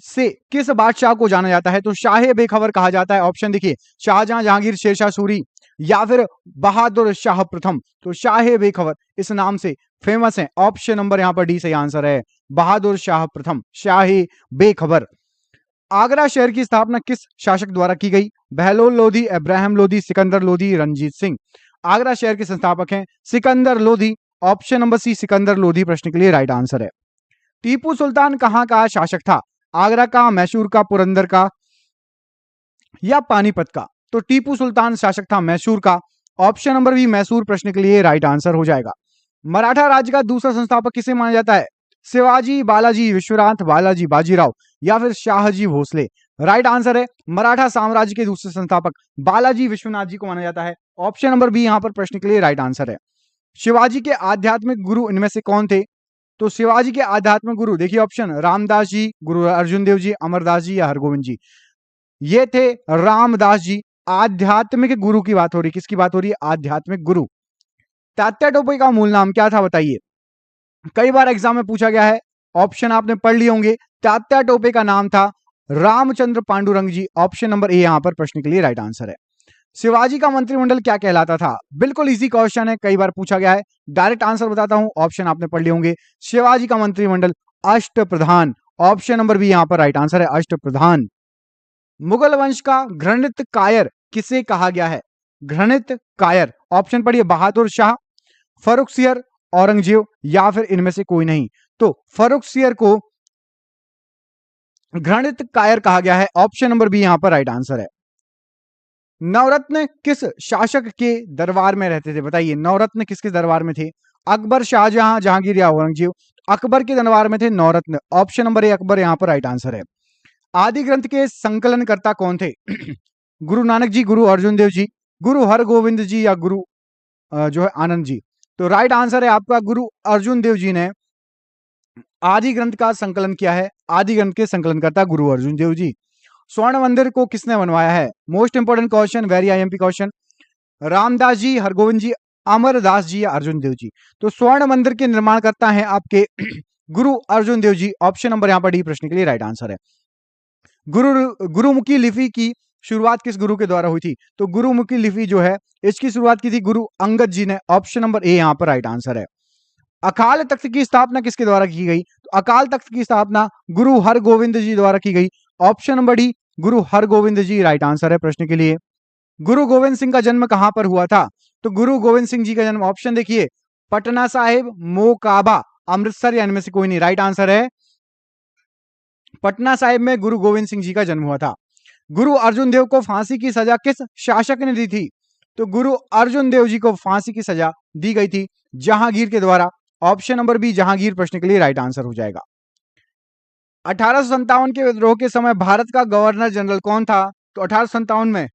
से किस बादशाह को जाना जाता है? तो शाह बेखबर कहा जाता है। ऑप्शन देखिए शाहजहां, जहांगीर, शेरशाह सूरी या फिर बहादुर शाह प्रथम। तो शाह बेखबर इस नाम से फेमस है। ऑप्शन नंबर यहां पर डी सही आंसर है, बहादुर शाह प्रथम, शाह बेखबर। आगरा शहर की स्थापना किस शासक द्वारा की गई? बहलोल लोधी, अब्राहम लोधी, सिकंदर लोधी, रंजीत सिंह। आगरा शहर के संस्थापक हैं Sikandar Lodhi. Option number C Sikandar Lodhi प्रश्न के लिए राइट आंसर है। टीपू सुल्तान कहां का शासक था? आगरा का, मैसूर का, पुरंदर का या पानीपत का? तो टीपू सुल्तान शासक था मैसूर का, ऑप्शन नंबर बी मैसूर प्रश्न के लिए राइट आंसर हो जाएगा। मराठा राज्य का दूसरा संस्थापक किसे माना जाता है? शिवाजी, बालाजी विश्वनाथ, बालाजी बाजीराव या फिर शाहजी भोसले? राइट आंसर है मराठा साम्राज्य के दूसरे संस्थापक बालाजी विश्वनाथ जी को माना जाता है, ऑप्शन नंबर बी यहां पर प्रश्न के लिए राइट आंसर है। शिवाजी के आध्यात्मिक गुरु इनमें से कौन थे? तो शिवाजी के आध्यात्मिक गुरु देखिए ऑप्शन, रामदास जी, गुरु अर्जुन देव जी, अमरदास जी या हरगोविंद जी? ये थे रामदास जी। आध्यात्मिक गुरु की बात हो रही, किसकी बात हो रही है? आध्यात्मिक गुरु। तात्या टोपे का मूल नाम क्या था बताइए? कई बार एग्जाम में पूछा गया है, ऑप्शन आपने पढ़ लिए होंगे। तात्या टोपे का नाम था रामचंद्र पांडुरंग जी, ऑप्शन नंबर ए यहां पर प्रश्न के लिए राइट आंसर है। शिवाजी का मंत्रिमंडल क्या कहलाता था? बिल्कुल इजी क्वेश्चन है, कई बार पूछा गया है, डायरेक्ट आंसर बताता हूं, ऑप्शन आपने पढ़ लिए होंगे। शिवाजी का मंत्रिमंडल अष्ट प्रधान, ऑप्शन नंबर बी यहां पर राइट आंसर है, अष्ट प्रधान। मुगल वंश का घृणित कायर किसे कहा गया है? घृणित कायर, ऑप्शन पढ़िए, बहादुर शाह, फर्रुखसियर, औरंगजेब या फिर इनमें से कोई नहीं? तो फर्रुखसियर को घृणित कायर कहा गया है, ऑप्शन नंबर बी यहां पर राइट आंसर है। नवरत्न किस शासक के दरबार में रहते थे बताइए? नवरत्न किसके दरबार में थे? अकबर, शाहजहां, जहांगीर या औरंगजेब? अकबर के दरबार में थे नवरत्न, ऑप्शन नंबर ए अकबर यहां पर राइट आंसर है। आदि ग्रंथ के संकलनकर्ता कौन थे? गुरु नानक जी, गुरु अर्जुन देव जी, गुरु हरगोविंद जी या गुरु जो है आनंद जी? तो राइट आंसर है आपका गुरु अर्जुन देव जी ने आदि ग्रंथ का संकलन किया है। आदि ग्रंथ के संकलनकर्ता गुरु अर्जुन देव जी। स्वर्ण मंदिर को किसने बनवाया है? Most important question, very IMP question. Ramdas ji, Hargobind ji, Amardas ji या अर्जुन देव जी? तो स्वर्ण मंदिर के निर्माण करता है आपके गुरु अर्जुन देव जी, ऑप्शन नंबर यहां पर डी प्रश्न के लिए राइट आंसर है। गुरुमुखी लिपि की शुरुआत किस गुरु के द्वारा हुई थी? तो गुरुमुखी लिपि जो है इसकी शुरुआत की थी गुरु अंगद जी ने, ऑप्शन नंबर ए यहां पर राइट आंसर है। अकाल तख्त की स्थापना किसके द्वारा की गई? तो अकाल तख्त की स्थापना गुरु हरगोविंद जी द्वारा की गई, ऑप्शन नंबर डी गुरु हरगोविंद जी राइट आंसर है प्रश्न के लिए। गुरु गोविंद सिंह का जन्म कहां पर हुआ था? तो गुरु गोविंद सिंह जी का जन्म, ऑप्शन देखिए, पटना साहिब, मोकाबा, अमृतसर या इनमें से कोई नहीं? राइट आंसर है पटना साहिब में गुरु गोविंद सिंह जी का जन्म हुआ था। गुरु अर्जुन देव को फांसी की सजा किस शासक ने दी थी? तो गुरु अर्जुन देव जी को फांसी की सजा दी गई थी जहांगीर के द्वारा, ऑप्शन नंबर बी जहांगीर प्रश्न के लिए राइट आंसर हो जाएगा। 1857 के विद्रोह के समय भारत का गवर्नर जनरल कौन था? तो 1857 में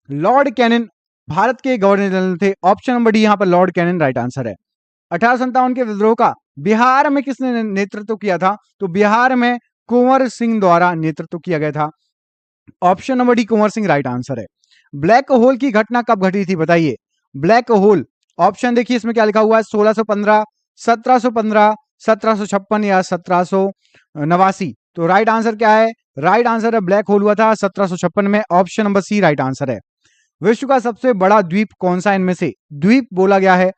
लॉर्ड कैनिन भारत के गवर्नर जनरल थे, ऑप्शन नंबर डी यहां पर लॉर्ड कैनिन राइट आंसर है। 1857 के विद्रोह का बिहार में किसने नेतृत्व किया था? तो बिहार में कुंवर सिंह द्वारा नेतृत्व किया गया था, option number D Kunwar Singh right answer है। ब्लैक होल की घटना कब घटी थी बताइए? ब्लैक होल, ऑप्शन देखिए इसमें क्या लिखा हुआ है, 1615, 1715, 1756 या 1789? तो राइट आंसर क्या है? राइट आंसर है ब्लैक होल हुआ था 1756 में, option number C right answer है। विश्व का सबसे बड़ा द्वीप कौन सा इनमें से द्वीप बोला गया है?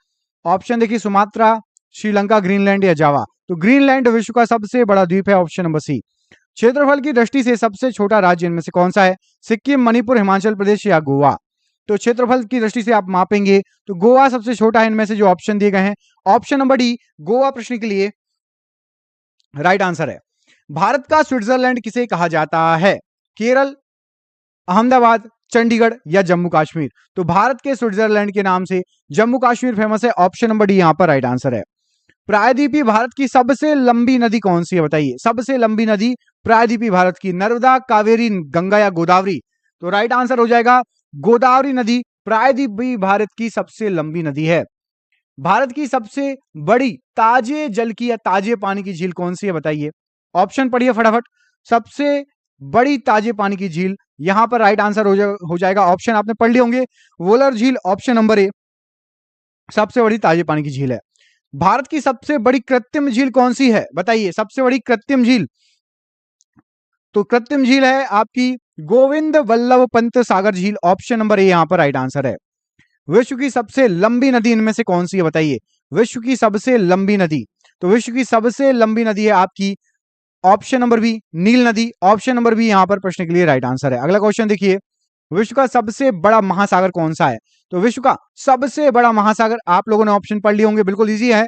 ऑप्शन देखिए, सुमात्रा, श्रीलंका, ग्रीनलैंड या जावा? तो ग्रीनलैंड विश्व का सबसे बड़ा द्वीप है, ऑप्शन नंबर सी। क्षेत्रफल की दृष्टि से सबसे छोटा राज्य इनमें से कौन सा है? सिक्किम, मणिपुर, हिमाचल प्रदेश या गोवा? तो क्षेत्रफल की दृष्टि से आप मापेंगे तो गोवा सबसे छोटा है इनमें से जो ऑप्शन दिए गए हैं, ऑप्शन नंबर डी गोवा प्रश्न के लिए राइट आंसर है। भारत का स्विट्जरलैंड किसे कहा जाता है? केरल, अहमदाबाद, चंडीगढ़ या जम्मू कश्मीर? तो भारत के स्विट्जरलैंड के नाम से जम्मू कश्मीर फेमस है, ऑप्शन नंबर डी यहां पर राइट आंसर है। प्रायद्वीपीय भारत की सबसे लंबी नदी कौन सी है बताइए? सबसे लंबी नदी प्रायद्वीपीय भारत की, नर्मदा, कावेरी, गंगा या गोदावरी? तो राइट आंसर हो जाएगा गोदावरी नदी प्रायद्वीपीय भारत की सबसे लंबी नदी है। भारत की सबसे बड़ी ताजे जल की या ताजे पानी की झील कौन सी है बताइए? ऑप्शन पढ़िए फटाफट। सबसे बड़ी ताजे पानी की झील, यहां पर राइट आंसर हो जाएगा, ऑप्शन आपने पढ़ लिए होंगे, वोलर झील, ऑप्शन नंबर ए सबसे बड़ी ताजे पानी की झील है। भारत की सबसे बड़ी कृत्रिम झील कौन सी है बताइए? सबसे बड़ी कृत्रिम झील, तो कृत्रिम झील है आपकी गोविंद वल्लभ पंत सागर झील, ऑप्शन नंबर ए यहां पर राइट आंसर है। विश्व की सबसे लंबी नदी इनमें से कौन सी है बताइए? विश्व की सबसे लंबी नदी, तो विश्व की सबसे लंबी नदी है आपकी ऑप्शन नंबर बी नील नदी, ऑप्शन नंबर बी यहां पर प्रश्न के लिए राइट आंसर है। अगला क्वेश्चन देखिए, विश्व का सबसे बड़ा महासागर कौन सा है? तो विश्व का सबसे बड़ा महासागर, आप लोगों ने ऑप्शन पढ़ लिए होंगे, बिल्कुल इजी है,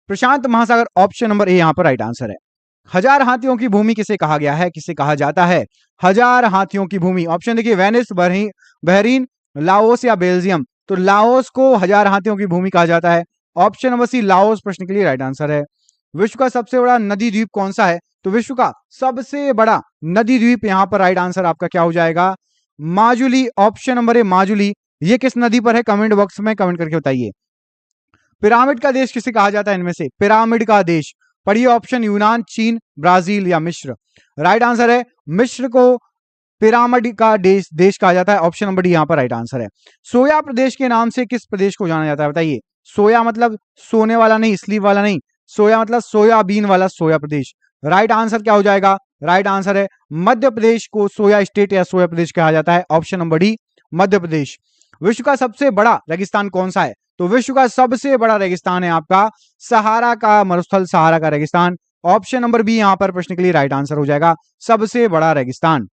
प्रशांत महासागर, ऑप्शन नंबर ए यहां पर राइट आंसर है। हजार हाथियों की भूमि किसे कहा गया है, किसे कहा जाता है? हजार हाथियों की भूमि, ऑप्शन देखिए, वेनिस, बहरीन, लाओस या बेल्जियम। तो लाओस को हजार हाथियों की भूमि कहा जाता है, ऑप्शन नंबर सी लाओस प्रश्न के लिए राइट आंसर है। विश्व का सबसे बड़ा नदी द्वीप कौन सा है? तो विश्व का सबसे बड़ा नदी द्वीप यहां पर राइट आंसर आपका क्या हो जाएगा? माजुली, ऑप्शन नंबर ए माजुली। ये किस नदी पर है? कमेंट बॉक्स में कमेंट करके बताइए। पिरामिड का देश किसे कहा जाता है इनमें से? पिरामिड का देश, पढ़िए ऑप्शन, यूनान, चीन, ब्राजील या मिस्र। राइट आंसर है मिस्र को पिरामिड का देश कहा जाता है, ऑप्शन नंबर डी यहां पर राइट आंसर है। सोया प्रदेश के नाम से किस प्रदेश को जाना जाता है? बताइए। सोया मतलब सोने वाला नहीं, स्लीप वाला नहीं, सोया मतलब सोयाबीन वाला सोया प्रदेश। राइट आंसर क्या हो जाएगा? राइट आंसर है मध्य प्रदेश को सोया स्टेट या सोया प्रदेश कहा जाता है, option number D Madhya Pradesh. विश्व का सबसे बड़ा रेगिस्तान कौन सा है? तो विश्व का सबसे बड़ा रेगिस्तान है आपका सहारा का मरुस्थल, सहारा का रेगिस्तान, ऑप्शन नंबर बी यहां पर प्रश्न के लिए राइट आंसर हो जाएगा, सबसे बड़ा रेगिस्तान।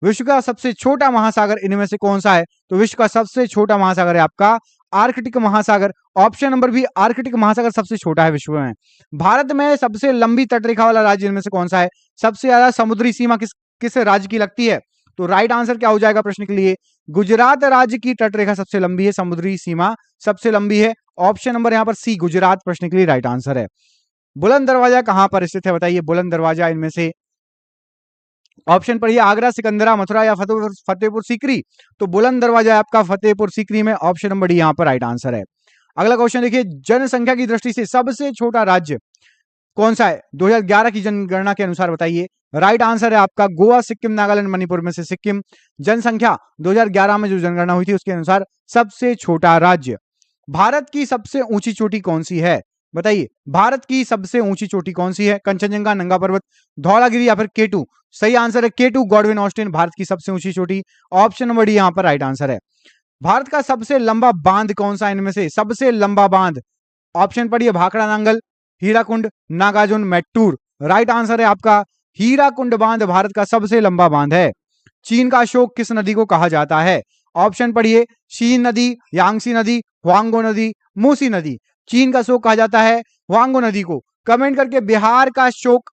विश्व का सबसे छोटा महासागर इनमें से कौन सा है? तो विश्व का सबसे छोटा महासागर है आपका आर्कटिक महासागर, ऑप्शन नंबर बी आर्कटिक महासागर सबसे छोटा है विश्व में। भारत में सबसे लंबी तटरेखा वाला राज्य इनमें से कौन सा है? सबसे ज्यादा समुद्री सीमा किस राज्य की लगती है? तो राइट आंसर क्या हो जाएगा प्रश्न के लिए? गुजरात राज्य की तटरेखा सबसे लंबी है, समुद्री सीमा सबसे लंबी है, ऑप्शन नंबर यहां पर सी गुजरात प्रश्न के लिए राइट आंसर है। बुलंद दरवाजा कहां पर स्थित है? बताइए बुलंद दरवाजा इनमें से, ऑप्शन पढ़िए, आगरा, सिकंदरा, मथुरा या फतेहपुर सीकरी। तो बुलंद दरवाजा है आपका फतेहपुर सीकरी में, ऑप्शन नंबर डी यहां पर राइट आंसर है। अगला क्वेश्चन देखिए, जनसंख्या की दृष्टि से सबसे छोटा राज्य कौन सा है 2011 की जनगणना के अनुसार? बताइए। राइट आंसर है आपका गोवा, सिक्किम, नागालैंड, मणिपुर में से सिक्किम। जनसंख्या 2011 में जो जनगणना हुई थी उसके अनुसार सबसे छोटा राज्य। भारत की सबसे ऊंची चोटी कौन सी है? बताइए भारत की सबसे ऊंची चोटी कौन सी है? कंचनजंगा, नंगा पर्वत, धौलागिरी या फिर केटू। सही आंसर है केटू, गॉडविन ऑस्टिन भारत की सबसे ऊंची चोटी, ऑप्शन नंबर डी यहां पर राइट आंसर है। भारत का सबसे लंबा बांध कौन सा इनमें से? सबसे लंबा बांध, ऑप्शन पढ़िए, भाखड़ा नांगल, हीराकुंड, नागार्जुन, मैट्टूर। राइट आंसर है आपका हीराकुंड बांध भारत का सबसे लंबा बांध है। चीन का अशोक किस नदी को कहा जाता है? ऑप्शन पढ़िए, शीन नदी, यांगसी नदी, हुआंगो नदी, मूसी नदी। चीन का अशोक कहा जाता है हुआंगो नदी को। कमेंट करके बिहार का अशोक,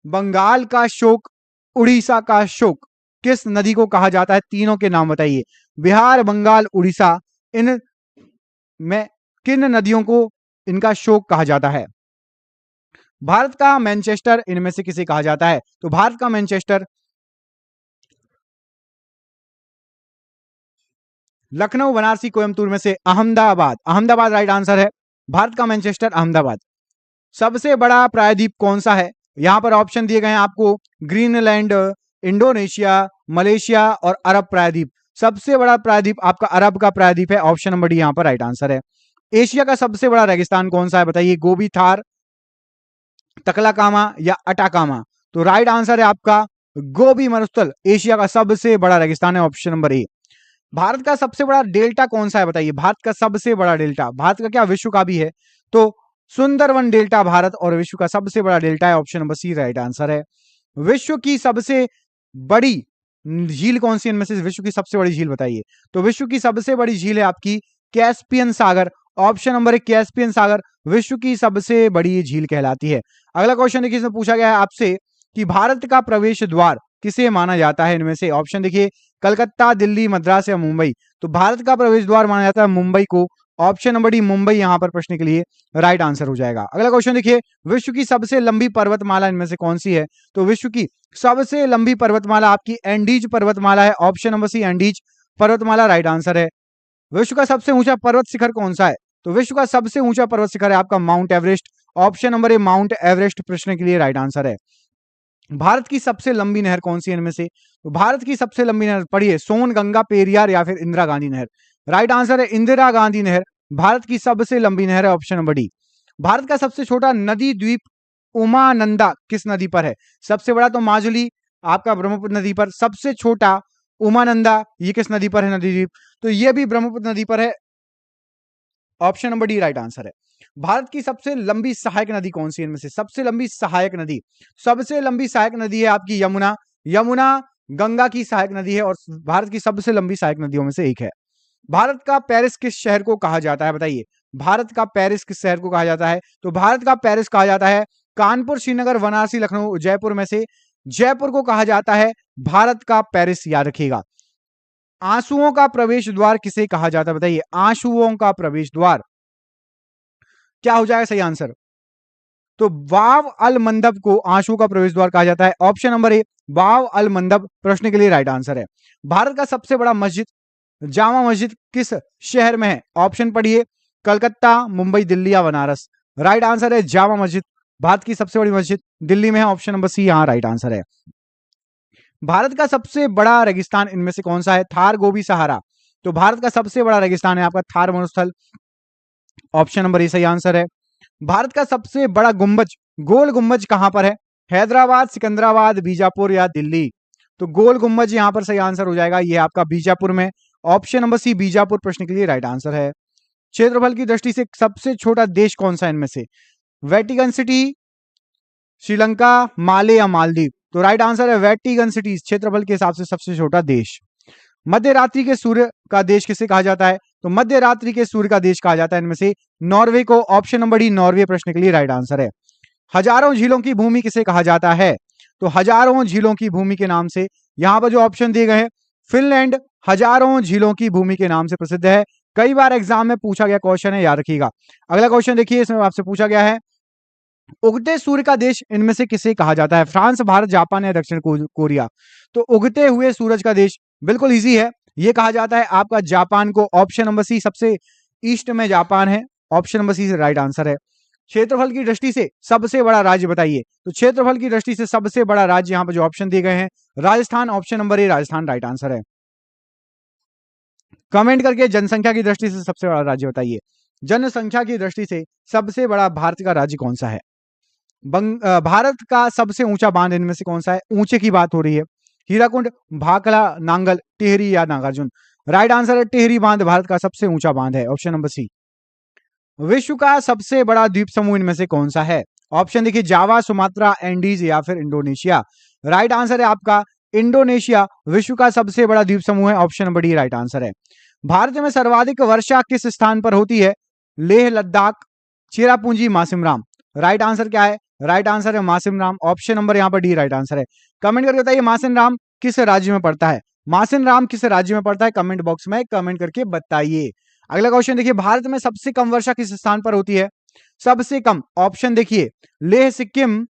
बंगाल का अशोक, उड़ीसा का अशोक किस नदी को कहा जाता है? तीनों के नाम बताइए। बिहार, बंगाल, उड़ीसा, इन में किन नदियों को इनका शोक कहा जाता है? भारत का मैनचेस्टर इनमें से किसे कहा जाता है? तो भारत का मैनचेस्टर लखनऊ, बनारसी, कोयम्बतूर में से अहमदाबाद, अहमदाबाद राइट आंसर है। भारत का मैनचेस्टर अहमदाबाद। सबसे बड़ा प्रायद्वीप कौन सा है? यहां पर ऑप्शन दिए गए हैं आपको, ग्रीनलैंड, इंडोनेशिया, मलेशिया और अरब प्रायद्वीप। सबसे बड़ा प्रायद्वीप आपका अरब का प्रायद्वीप है, ऑप्शन नंबर डी यहां पर राइट आंसर है। एशिया का सबसे बड़ा रेगिस्तान कौन सा है? बताइए। गोबी, थार, तकलाकामा या अटाकामा। तो राइट आंसर है आपका गोबी मरुस्थल एशिया का सबसे बड़ा रेगिस्तान है, ऑप्शन नंबर ए। भारत का सबसे बड़ा डेल्टा कौन सा है? बताइए। भारत का सबसे बड़ा डेल्टा, भारत का क्या विश्व का भी है, तो सुंदरवन डेल्टा भारत और विश्व का सबसे बड़ा डेल्टा है, option number C right answer है। विश्व की सबसे बड़ी झील कौन सी इनमें से? विश्व की सबसे बड़ी झील बताइए। तो विश्व की सबसे बड़ी झील है आपकी कैस्पियन सागर, ऑप्शन नंबर एक कैस्पियन सागर विश्व की सबसे बड़ी झील कहलाती है। अगला क्वेश्चन देखिए, इसमें पूछा गया है आपसे कि भारत का प्रवेश द्वार किसे माना जाता है इनमें से? ऑप्शन देखिए, कलकत्ता, दिल्ली, मद्रास या मुंबई। तो भारत का प्रवेश द्वार माना जाता है मुंबई को, ऑप्शन नंबर डी मुंबई यहां पर प्रश्न के लिए राइट आंसर हो जाएगा। अगला क्वेश्चन देखिए, विश्व की सबसे लंबी पर्वतमाला इनमें से कौन सी है? तो विश्व की सबसे लंबी पर्वतमाला आपकी एंडीज पर्वतमाला है, ऑप्शन नंबर सी एंडीज पर्वतमाला राइट आंसर है। विश्व का सबसे ऊंचा पर्वत शिखर कौन सा है? तो विश्व का सबसे ऊंचा पर्वत शिखर है आपका माउंट एवरेस्ट, ऑप्शन नंबर ए माउंट एवरेस्ट प्रश्न के लिए राइट आंसर है। भारत की सबसे लंबी नहर कौन सी है इनमें से? तो भारत की सबसे लंबी नहर पढ़िए, सोन, गंगा, पेरियार या फिर इंदिरा गांधी नहर। राइट आंसर है इंदिरा गांधी नहर भारत की सबसे लंबी नहर है, ऑप्शन नंबर डी। भारत का सबसे छोटा नदी द्वीप उमानंदा किस नदी पर है? सबसे बड़ा तो माजुली आपका ब्रह्मपुत्र नदी पर, सबसे छोटा उमानंदा ये किस नदी पर है नदी द्वीप? तो ये भी ब्रह्मपुत्र नदी पर है, option number D right answer है। भारत की सबसे लंबी सहायक नदी कौन सी है इनमें से? सबसे लंबी सहायक नदी, सबसे लंबी सहायक नदी है आपकी यमुना। यमुना गंगा की सहायक नदी है और भारत की सबसे लंबी सहायक नदियों में से एक है। भारत का पेरिस किस शहर को कहा जाता है? बताइए, भारत का पेरिस किस शहर को कहा जाता है? तो भारत का पेरिस कहा जाता है कानपुर, श्रीनगर, वाराणसी, लखनऊ, जयपुर में से जयपुर को कहा जाता है भारत का पेरिस, याद रखिएगा। आंसुओं का प्रवेश द्वार किसे कहा जाता है? बताइए, आंसुओं का प्रवेश द्वार क्या हो जाएगा सही आंसर? तो वाव अल मंदब को आंसुओं का प्रवेश द्वार कहा जाता है। ऑप्शन नंबर ए वाव अल मंदब प्रश्न के लिए राइट आंसर है। भारत का सबसे बड़ा मस्जिद जामा मस्जिद किस शहर में है? ऑप्शन पढ़िए, कलकत्ता, मुंबई, दिल्ली या बनारस। राइट आंसर है जामा मस्जिद। भारत की सबसे बड़ी मस्जिद दिल्ली में है। ऑप्शन नंबर सी यहां राइट आंसर है। भारत का सबसे बड़ा रेगिस्तान इनमें से कौन सा है? थार, गोबी, सहारा। तो भारत का सबसे बड़ा रेगिस्तान है आपका थार मरुस्थल। ऑप्शन नंबर ए सही आंसर है। भारत का सबसे बड़ा गुंबज, गोल गुंबज कहां पर है? हैदराबाद, सिकंदराबाद, बीजापुर या दिल्ली। तो गोल गुंबज यहां पर सही आंसर हो जाएगा, ये आपका बीजापुर में। ऑप्शन नंबर सी बीजापुर प्रश्न के लिए राइट आंसर है। क्षेत्रफल की दृष्टि से सबसे छोटा देश कौन सा है इनमें से? वेटिकन सिटी, श्रीलंका, माले या मालदीव। तो राइट आंसर है वेटिकन सिटी, क्षेत्रफल के हिसाब से सबसे छोटा देश। मध्य रात्रि के सूर्य का देश किसे कहा जाता है? तो मध्य रात्रि के सूर्य का देश कहा जाता है इनमें से नॉर्वे को। ऑप्शन नंबर डी नॉर्वे प्रश्न के लिए राइट आंसर है। हजारों झीलों की भूमि किसे कहा जाता है? तो हजारों झीलों की भूमि के नाम से यहां पर जो ऑप्शन दिए गए हैं, फिनलैंड हजारों झीलों की भूमि के नाम से प्रसिद्ध है। कई बार एग्जाम में पूछा गया क्वेश्चन है, याद रखिएगा। अगला क्वेश्चन देखिए, इसमें आपसे पूछा गया है उगते सूर्य का देश इनमें से किसे कहा जाता है? फ्रांस, भारत, जापान या दक्षिण कोरिया। तो उगते हुए सूरज का देश बिल्कुल इजी है, यह कहा जाता है आपका जापान को। ऑप्शन नंबर सी सबसे ईस्ट में जापान है। ऑप्शन नंबर सी से राइट आंसर है। क्षेत्रफल की दृष्टि से सबसे बड़ा राज्य बताइए। तो क्षेत्रफल की दृष्टि से सबसे बड़ा राज्य यहां पर जो ऑप्शन दिए गए हैं, राजस्थान। ऑप्शन नंबर ए राजस्थान राइट आंसर है। कमेंट करके जनसंख्या की दृष्टि से सबसे बड़ा राज्य बताइए। जनसंख्या की दृष्टि से सबसे बड़ा भारत का राज्य कौन सा है? भारत का सबसे ऊंचा बांध इनमें से कौन सा है? ऊंचे की बात हो रही है। हीराकुंड, भाखड़ा, नांगल, टिहरी या नागार्जुन। राइट आंसर है टिहरी बांध भारत का सबसे ऊंचा बांध है। Option number C. विश्व का सबसे बड़ा द्वीप समूह इनमें से कौन सा है? ऑप्शन देखिए, जावा, सुमात्रा, एंडीज या फिर इंडोनेशिया। राइट आंसर है आपका इंडोनेशिया विश्व का सबसे बड़ा द्वीप समूह है। Option number D right answer है। भारत में सर्वाधिक वर्षा किस स्थान पर होती है? लेह, लद्दाख, चेरापूंजी, मासिमराम। राइट आंसर क्या है? राइट आंसर है मासिमराम। ऑप्शन नंबर यहां पर डी राइट आंसर है। कमेंट करके बताइए मासिमराम किस राज्य में पड़ता है? मासिमराम किस राज्य में पड़ता है? कमेंट बॉक्स में कमेंट करके बताइए। अगला क्वेश्चन देखिए, भारत में सबसे कम वर्षा किस स्थान पर होती है? सबसे कम ऑप्शन देखिए, लेह, सिक्किम,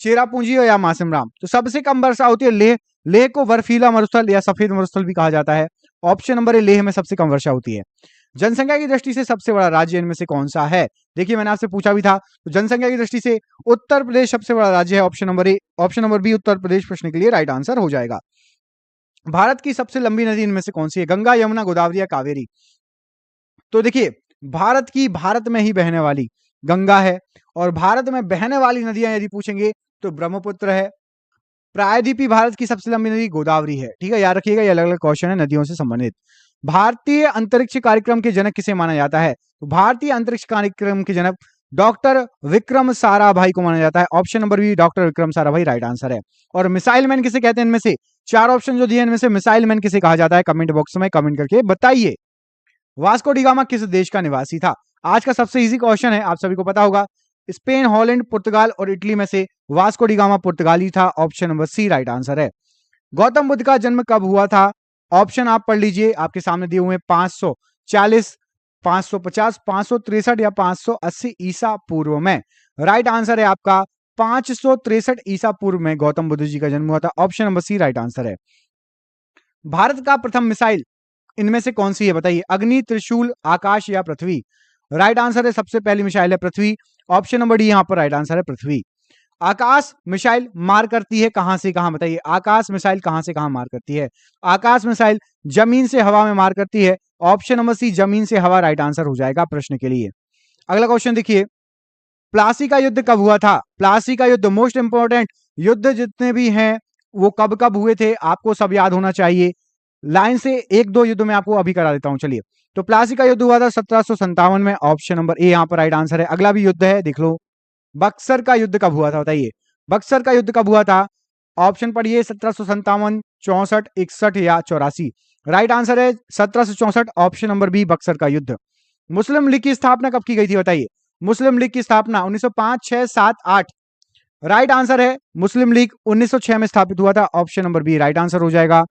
चेरापूंजी या मासिमराम। तो सबसे कम वर्षा होती है लेह। लेह को बर्फीला मरुस्थल या सफेद मरुस्थल भी कहा जाता है। ऑप्शन नंबर ए लेह में सबसे कम वर्षा होती है। जनसंख्या की दृष्टि से सबसे बड़ा राज्य इनमें से कौन सा है? देखिए मैंने आपसे पूछा भी था, तो जनसंख्या की दृष्टि से उत्तर प्रदेश सबसे बड़ा राज्य है। Option number A. Option number B Uttar Pradesh प्रश्न के लिए राइट आंसर हो जाएगा। भारत की सबसे लंबी नदी इनमें से कौन सी है? गंगा, यमुना, गोदावरी या कावेरी। तो देखिए भारत में ही बहने वाली गंगा है, और भारत में बहने वाली नदियां यदि पूछेंगे तो ब्रह्मपुत्र है। प्रायद्वीपीय भारत की सबसे लंबी नदी गोदावरी है। ठीक है, याद रखिएगा, ये अलग अलग क्वेश्चन है नदियों से संबंधित। भारतीय अंतरिक्ष कार्यक्रम के जनक किसे माना जाता है? तो भारतीय अंतरिक्ष कार्यक्रम के जनक डॉक्टर विक्रम साराभाई को माना जाता है। Option number B doctor Vikram Sarabhai right answer है। और मिसाइल मैन किसे कहते हैं? इनमें से चार ऑप्शन जो दिए इनमें से मिसाइल मैन किसे कहा जाता है? कमेंट बॉक्स में कमेंट करके बताइए। वास्को डी गामा किस देश का निवासी था? आज का सबसे इजी क्वेश्चन है, आप सभी को पता होगा। स्पेन, हॉलैंड, पुर्तगाल और इटली में से वास्को डी गामा पुर्तगाली था। Option number C right answer है। गौतम बुद्ध का जन्म कब हुआ था? ऑप्शन आप पढ़ लीजिए, आपके सामने दिए हुए 540, 550, 563 या 580 ईसा पूर्व में। राइट आंसर है आपका 563 ईसा पूर्व में गौतम बुद्ध जी का जन्म हुआ था। Option number C right answer है। भारत का प्रथम मिसाइल इनमें से कौन सी है? बताइए, अग्नि, त्रिशूल, आकाश या पृथ्वी। राइट आंसर है सबसे पहली मिसाइल है पृथ्वी। ऑप्शन नंबर डी यहां पर राइट आंसर है पृथ्वी। आकाश मिसाइल मार करती है कहां से कहां? बताइए, आकाश मिसाइल कहां से कहां मार करती है? आकाश मिसाइल जमीन से हवा में मार करती है। ऑप्शन नंबर सी जमीन से हवा राइट आंसर हो जाएगा प्रश्न के लिए। अगला क्वेश्चन देखिए, प्लासी का युद्ध कब हुआ था? प्लासी का युद्ध मोस्ट इंपोर्टेंट युद्ध जितने भी हैं वो कब कब हुए थे आपको सब याद होना चाहिए। लाइन से एक दो युद्ध में आपको अभी करा देता हूं। चलिए, तो प्लासी का युद्ध हुआ था 1757 में, ऑप्शन नंबर ए यहाँ पर राइट आंसर है। अगला भी युद्ध है, देख लो। बक्सर का युद्ध कब हुआ था बताइए, बक्सर का युद्ध कब हुआ था? ऑप्शन पढ़िए, 1757, 64, 61 या 84। राइट आंसर है 1764, ऑप्शन नंबर बी, बक्सर का युद्ध। मुस्लिम लीग की स्थापना कब की गई थी बताइए? मुस्लिम लीग की स्थापना 1905, 6, 7, 8। राइट आंसर है मुस्लिम लीग 1906 में स्थापित हुआ था, option number B right answer हो जाएगा।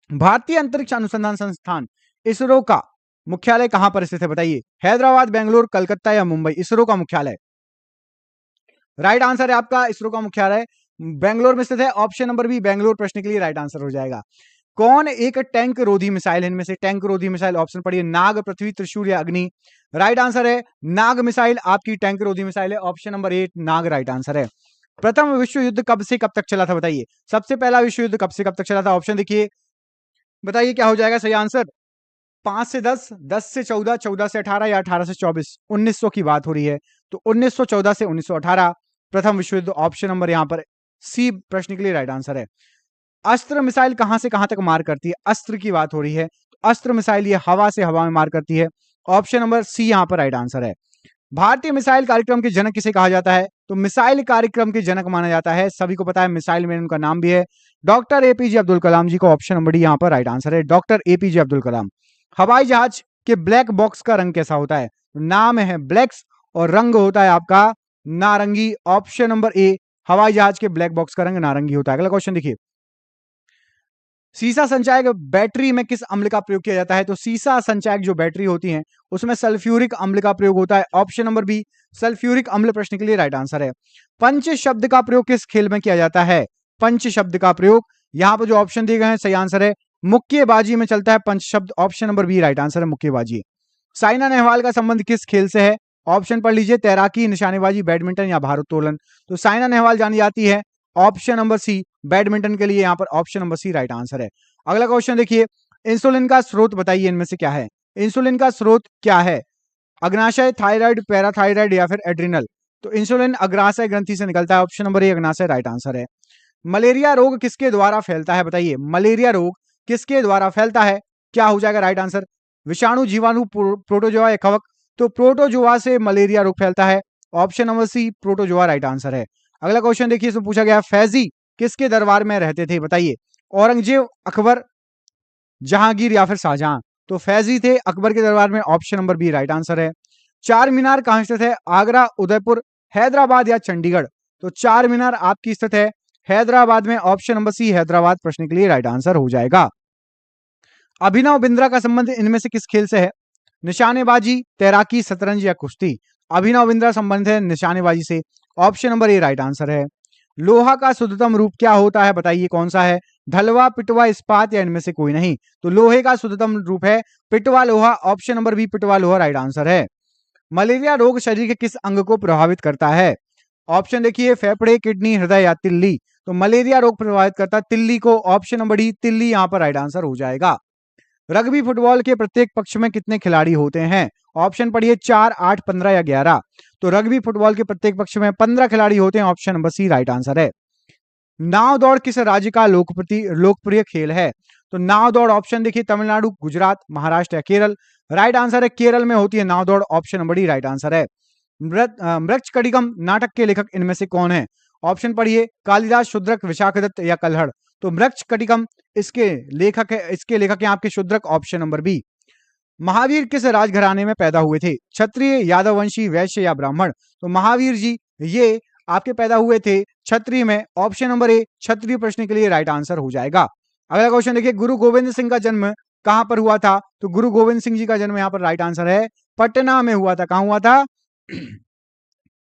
भारतीय अंतरिक्ष अनुसंधान संस्थान इसरो का मुख्यालय कहां पर स्थित है बताइए? हैदराबाद, बेंगलुरु, कलकत्ता या मुंबई? इसरो का मुख्यालय, राइट आंसर है आपका इसरो का मुख्यालय बेंगलोर में स्थित है, ऑप्शन नंबर बी बेंगलोर प्रश्न के लिए राइट आंसर हो जाएगा। कौन एक टैंक रोधी मिसाइल है इनमें से? टैंक रोधी मिसाइल, ऑप्शन पढ़िए, नाग, पृथ्वी, त्रिशूल या अग्नि? राइट आंसर है नाग मिसाइल आपकी टैंक रोधी मिसाइल है, ऑप्शन नंबर 8 नाग राइट आंसर है। प्रथम विश्व युद्ध कब से कब तक चला था बताइए? सबसे पहला विश्व युद्ध कब से कब तक चला था? ऑप्शन देखिए, बताइए क्या हो जाएगा सही आंसर? 5 से 10, 10 से 14, 14 से 18 या 18 से 24? 1900 की बात हो रही है, तो 1914 से 1918 प्रथम विश्व युद्ध, ऑप्शन नंबर यहां पर सी प्रश्न के लिए राइट आंसर है। अस्त्र मिसाइल कहां से कहां तक मार करती है? अस्त्र की बात हो रही है, तो अस्त्र मिसाइल ये हवा से हवा में मार करती है, ऑप्शन नंबर सी यहां पर राइट आंसर है। भारतीय मिसाइल कार्यक्रम के जनक किसे कहा जाता है? तो मिसाइल कार्यक्रम के जनक माना जाता है, सभी को पता है, मिसाइल मैन उनका नाम भी है, डॉक्टर एपीजे अब्दुल कलाम जी को, ऑप्शन नंबर डी यहां पर राइट आंसर है, डॉक्टर एपीजे अब्दुल कलाम। हवाई जहाज के ब्लैक बॉक्स का रंग कैसा होता है? नाम है ब्लैक्स और रंग होता है आपका नारंगी, ऑप्शन नंबर ए, हवाई जहाज के ब्लैक बॉक्स का रंग नारंगी होता है। अगला क्वेश्चन देखिए, सीसा संचायक बैटरी में किस अम्ल का प्रयोग किया जाता है? तो सीसा संचायक जो बैटरी होती हैं उसमें सल्फ्यूरिक अम्ल का प्रयोग होता है, ऑप्शन नंबर बी सल्फ्यूरिक अम्ल प्रश्न के लिए राइट आंसर है। पंच शब्द का प्रयोग किस खेल में किया जाता है? पंच शब्द का प्रयोग, यहां पर जो ऑप्शन दिए गए हैं सही आंसर है मुक्केबाजी में चलता है पंच शब्द, option number B right answer है मुक्केबाजी। साइना नेहवाल का संबंध किस खेल से है? ऑप्शन पढ़ लीजिए, तैराकी, निशानेबाजी, बैडमिंटन या भारोत्तोलन? तो साइना नेहवाल जानी जाती है, ऑप्शन नंबर सी बैडमिंटन के लिए, यहां पर option number C right answer है। अगला क्वेश्चन देखिए, इंसुलिन का स्रोत बताइए इनमें से क्या है? इंसुलिन का स्रोत क्या है? अग्नाशय, थायराइड, पैराथायराइड या फिर एड्रिनल? तो इंसुलिन अग्नाशय ग्रंथि से निकलता है, ऑप्शन नंबर ए अग्नाशय राइट आंसर है। मलेरिया रोग किसके द्वारा फैलता है बताइए? मलेरिया रोग किसके द्वारा फैलता है? क्या हो जाएगा राइट आंसर? विषाणु, जीवाणु, प्रोटोजोआ या कवक? तो प्रोटोजोआ से मलेरिया रोग फैलता है, option number C protozoa right answer है। अगला क्वेश्चन देखिए, इसमें पूछा गया फैजी किसके दरबार में रहते थे बताइए? औरंगजेब, अकबर, जहांगीर या फिर शाहजहां? तो फैजी थे अकबर के दरबार में, option number B right answer है। चार मीनार कहां स्थित है? आगरा, उदयपुर, हैदराबाद या चंडीगढ़? तो चार मीनार आपकी स्थित है हैदराबाद में, ऑप्शन नंबर सी हैदराबाद प्रश्न के लिए राइट आंसर हो जाएगा। अभिनव बिंद्रा का संबंध इनमें से किस खेल से है? निशानेबाजी, तैराकी, शतरंज या कुश्ती? अभिनव बिंद्रा संबंध है निशानेबाजी से, ऑप्शन नंबर ए राइट आंसर है। लोहा का शुद्धतम रूप क्या होता है बताइए कौन सा है? ढलवा, पिटवा, इस्पात या इनमें से कोई नहीं? तो लोहे का शुद्धतम रूप है पिटवा लोहा, ऑप्शन नंबर बी पिटवा लोहा राइट आंसर है। मलेरिया रोग शरीर के किस अंग को प्रभावित करता है? ऑप्शन देखिए, फेफड़े, किडनी, हृदय या तिल्ली? तो मलेरिया रोग प्रभावित करता है तिल्ली को, ऑप्शन नंबर डी तिल्ली यहां पर राइट आंसर हो जाएगा। रग्बी फुटबॉल के प्रत्येक पक्ष में कितने खिलाड़ी होते हैं? ऑप्शन पढ़िए, 4, 8, 15 या 11? तो रग्बी फुटबॉल के प्रत्येक पक्ष में 15 खिलाड़ी होते हैं, option number C right answer है। नाव दौड़ किस राज्य का लोकप्रिय खेल है? तो नाव दौड़, ऑप्शन देखिए, तमिलनाडु, गुजरात, महाराष्ट्र या केरल? राइट आंसर है केरल में होती है नाव दौड़, option number D right answer है। मृच्छकटिकम नाटक के लेखक इनमें से कौन है? ऑप्शन पढ़िए, कालिदास, शुद्रक, विशाखदत्त या कल्हड़? तो मृच्छकटिकम इसके लेखक हैं आपके Shudraka, option number B. Mahavir किस राजघराने में पैदा हुए थे? क्षत्रिय, यादववंशी, वैश्य या ब्राह्मण? तो महावीर जी ये आपके पैदा हुए थे क्षत्रिय में, ऑप्शन नंबर ए क्षत्रिय प्रश्न के लिए राइट आंसर हो जाएगा। अगला क्वेश्चन देखिए, गुरु गोविंद सिंह का जन्म कहां पर हुआ था? तो गुरु गोविंद सिंह जी का जन्म यहां पर राइट आंसर है पटना में हुआ था। कहां हुआ था?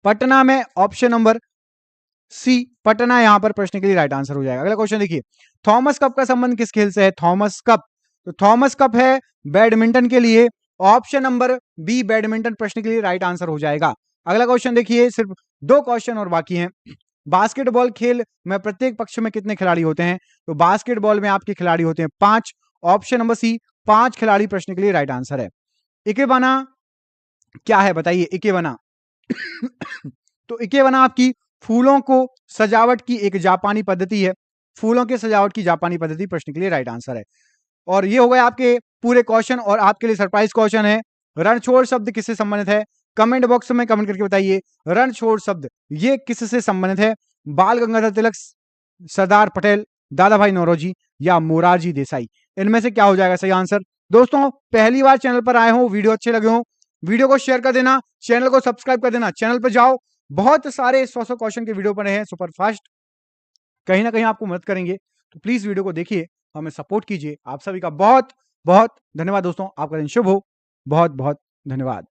पटना में, ऑप्शन नंबर सी पटना यहां पर प्रश्न के लिए राइट आंसर हो जाएगा। अगला क्वेश्चन देखिए, थॉमस कप का संबंध किस खेल से है? थॉमस कप, तो थॉमस कप है बैडमिंटन के लिए, ऑप्शन नंबर बी बैडमिंटन प्रश्न के लिए राइट आंसर हो जाएगा। अगला क्वेश्चन देखिए, सिर्फ 2 क्वेश्चन और बाकी हैं। बास्केटबॉल खेल में प्रत्येक पक्ष में कितने खिलाड़ी होते हैं? तो बास्केटबॉल में आपके खिलाड़ी होते हैं 5, ऑप्शन नंबर सी 5 खिलाड़ी प्रश्न के लिए राइट आंसर है। इकेबाना क्या है बताइए? इकेबाना तो इकेबाना आपकी फूलों को सजावट की एक जापानी पद्धति है, फूलों के सजावट की जापानी पद्धति प्रश्न के लिए राइट आंसर है। और ये हो गए आपके पूरे क्वेश्चन और आपके लिए सरप्राइज क्वेश्चन है। रणछोड़ शब्द किससे संबंधित है? कमेंट बॉक्स में कमेंट करके बताइए रणछोड़ शब्द ये किससे संबंधित है? बाल गंगाधर तिलक, सरदार पटेल, दादा भाई नौरोजी या मोरारजी देसाई? इनमें से क्या हो जाएगा सही आंसर? दोस्तों पहली बार चैनल पर आए हो, वीडियो अच्छे लगे हो, वीडियो को शेयर कर देना, चैनल को सब्सक्राइब कर देना। चैनल पर जाओ, बहुत सारे 100 क्वेश्चन के वीडियो बने हैं सुपर फास्ट, कहीं ना कहीं आपको मदद करेंगे। तो प्लीज वीडियो को देखिए, हमें सपोर्ट कीजिए। आप सभी का बहुत बहुत धन्यवाद दोस्तों, आपका दिन शुभ हो। बहुत बहुत धन्यवाद।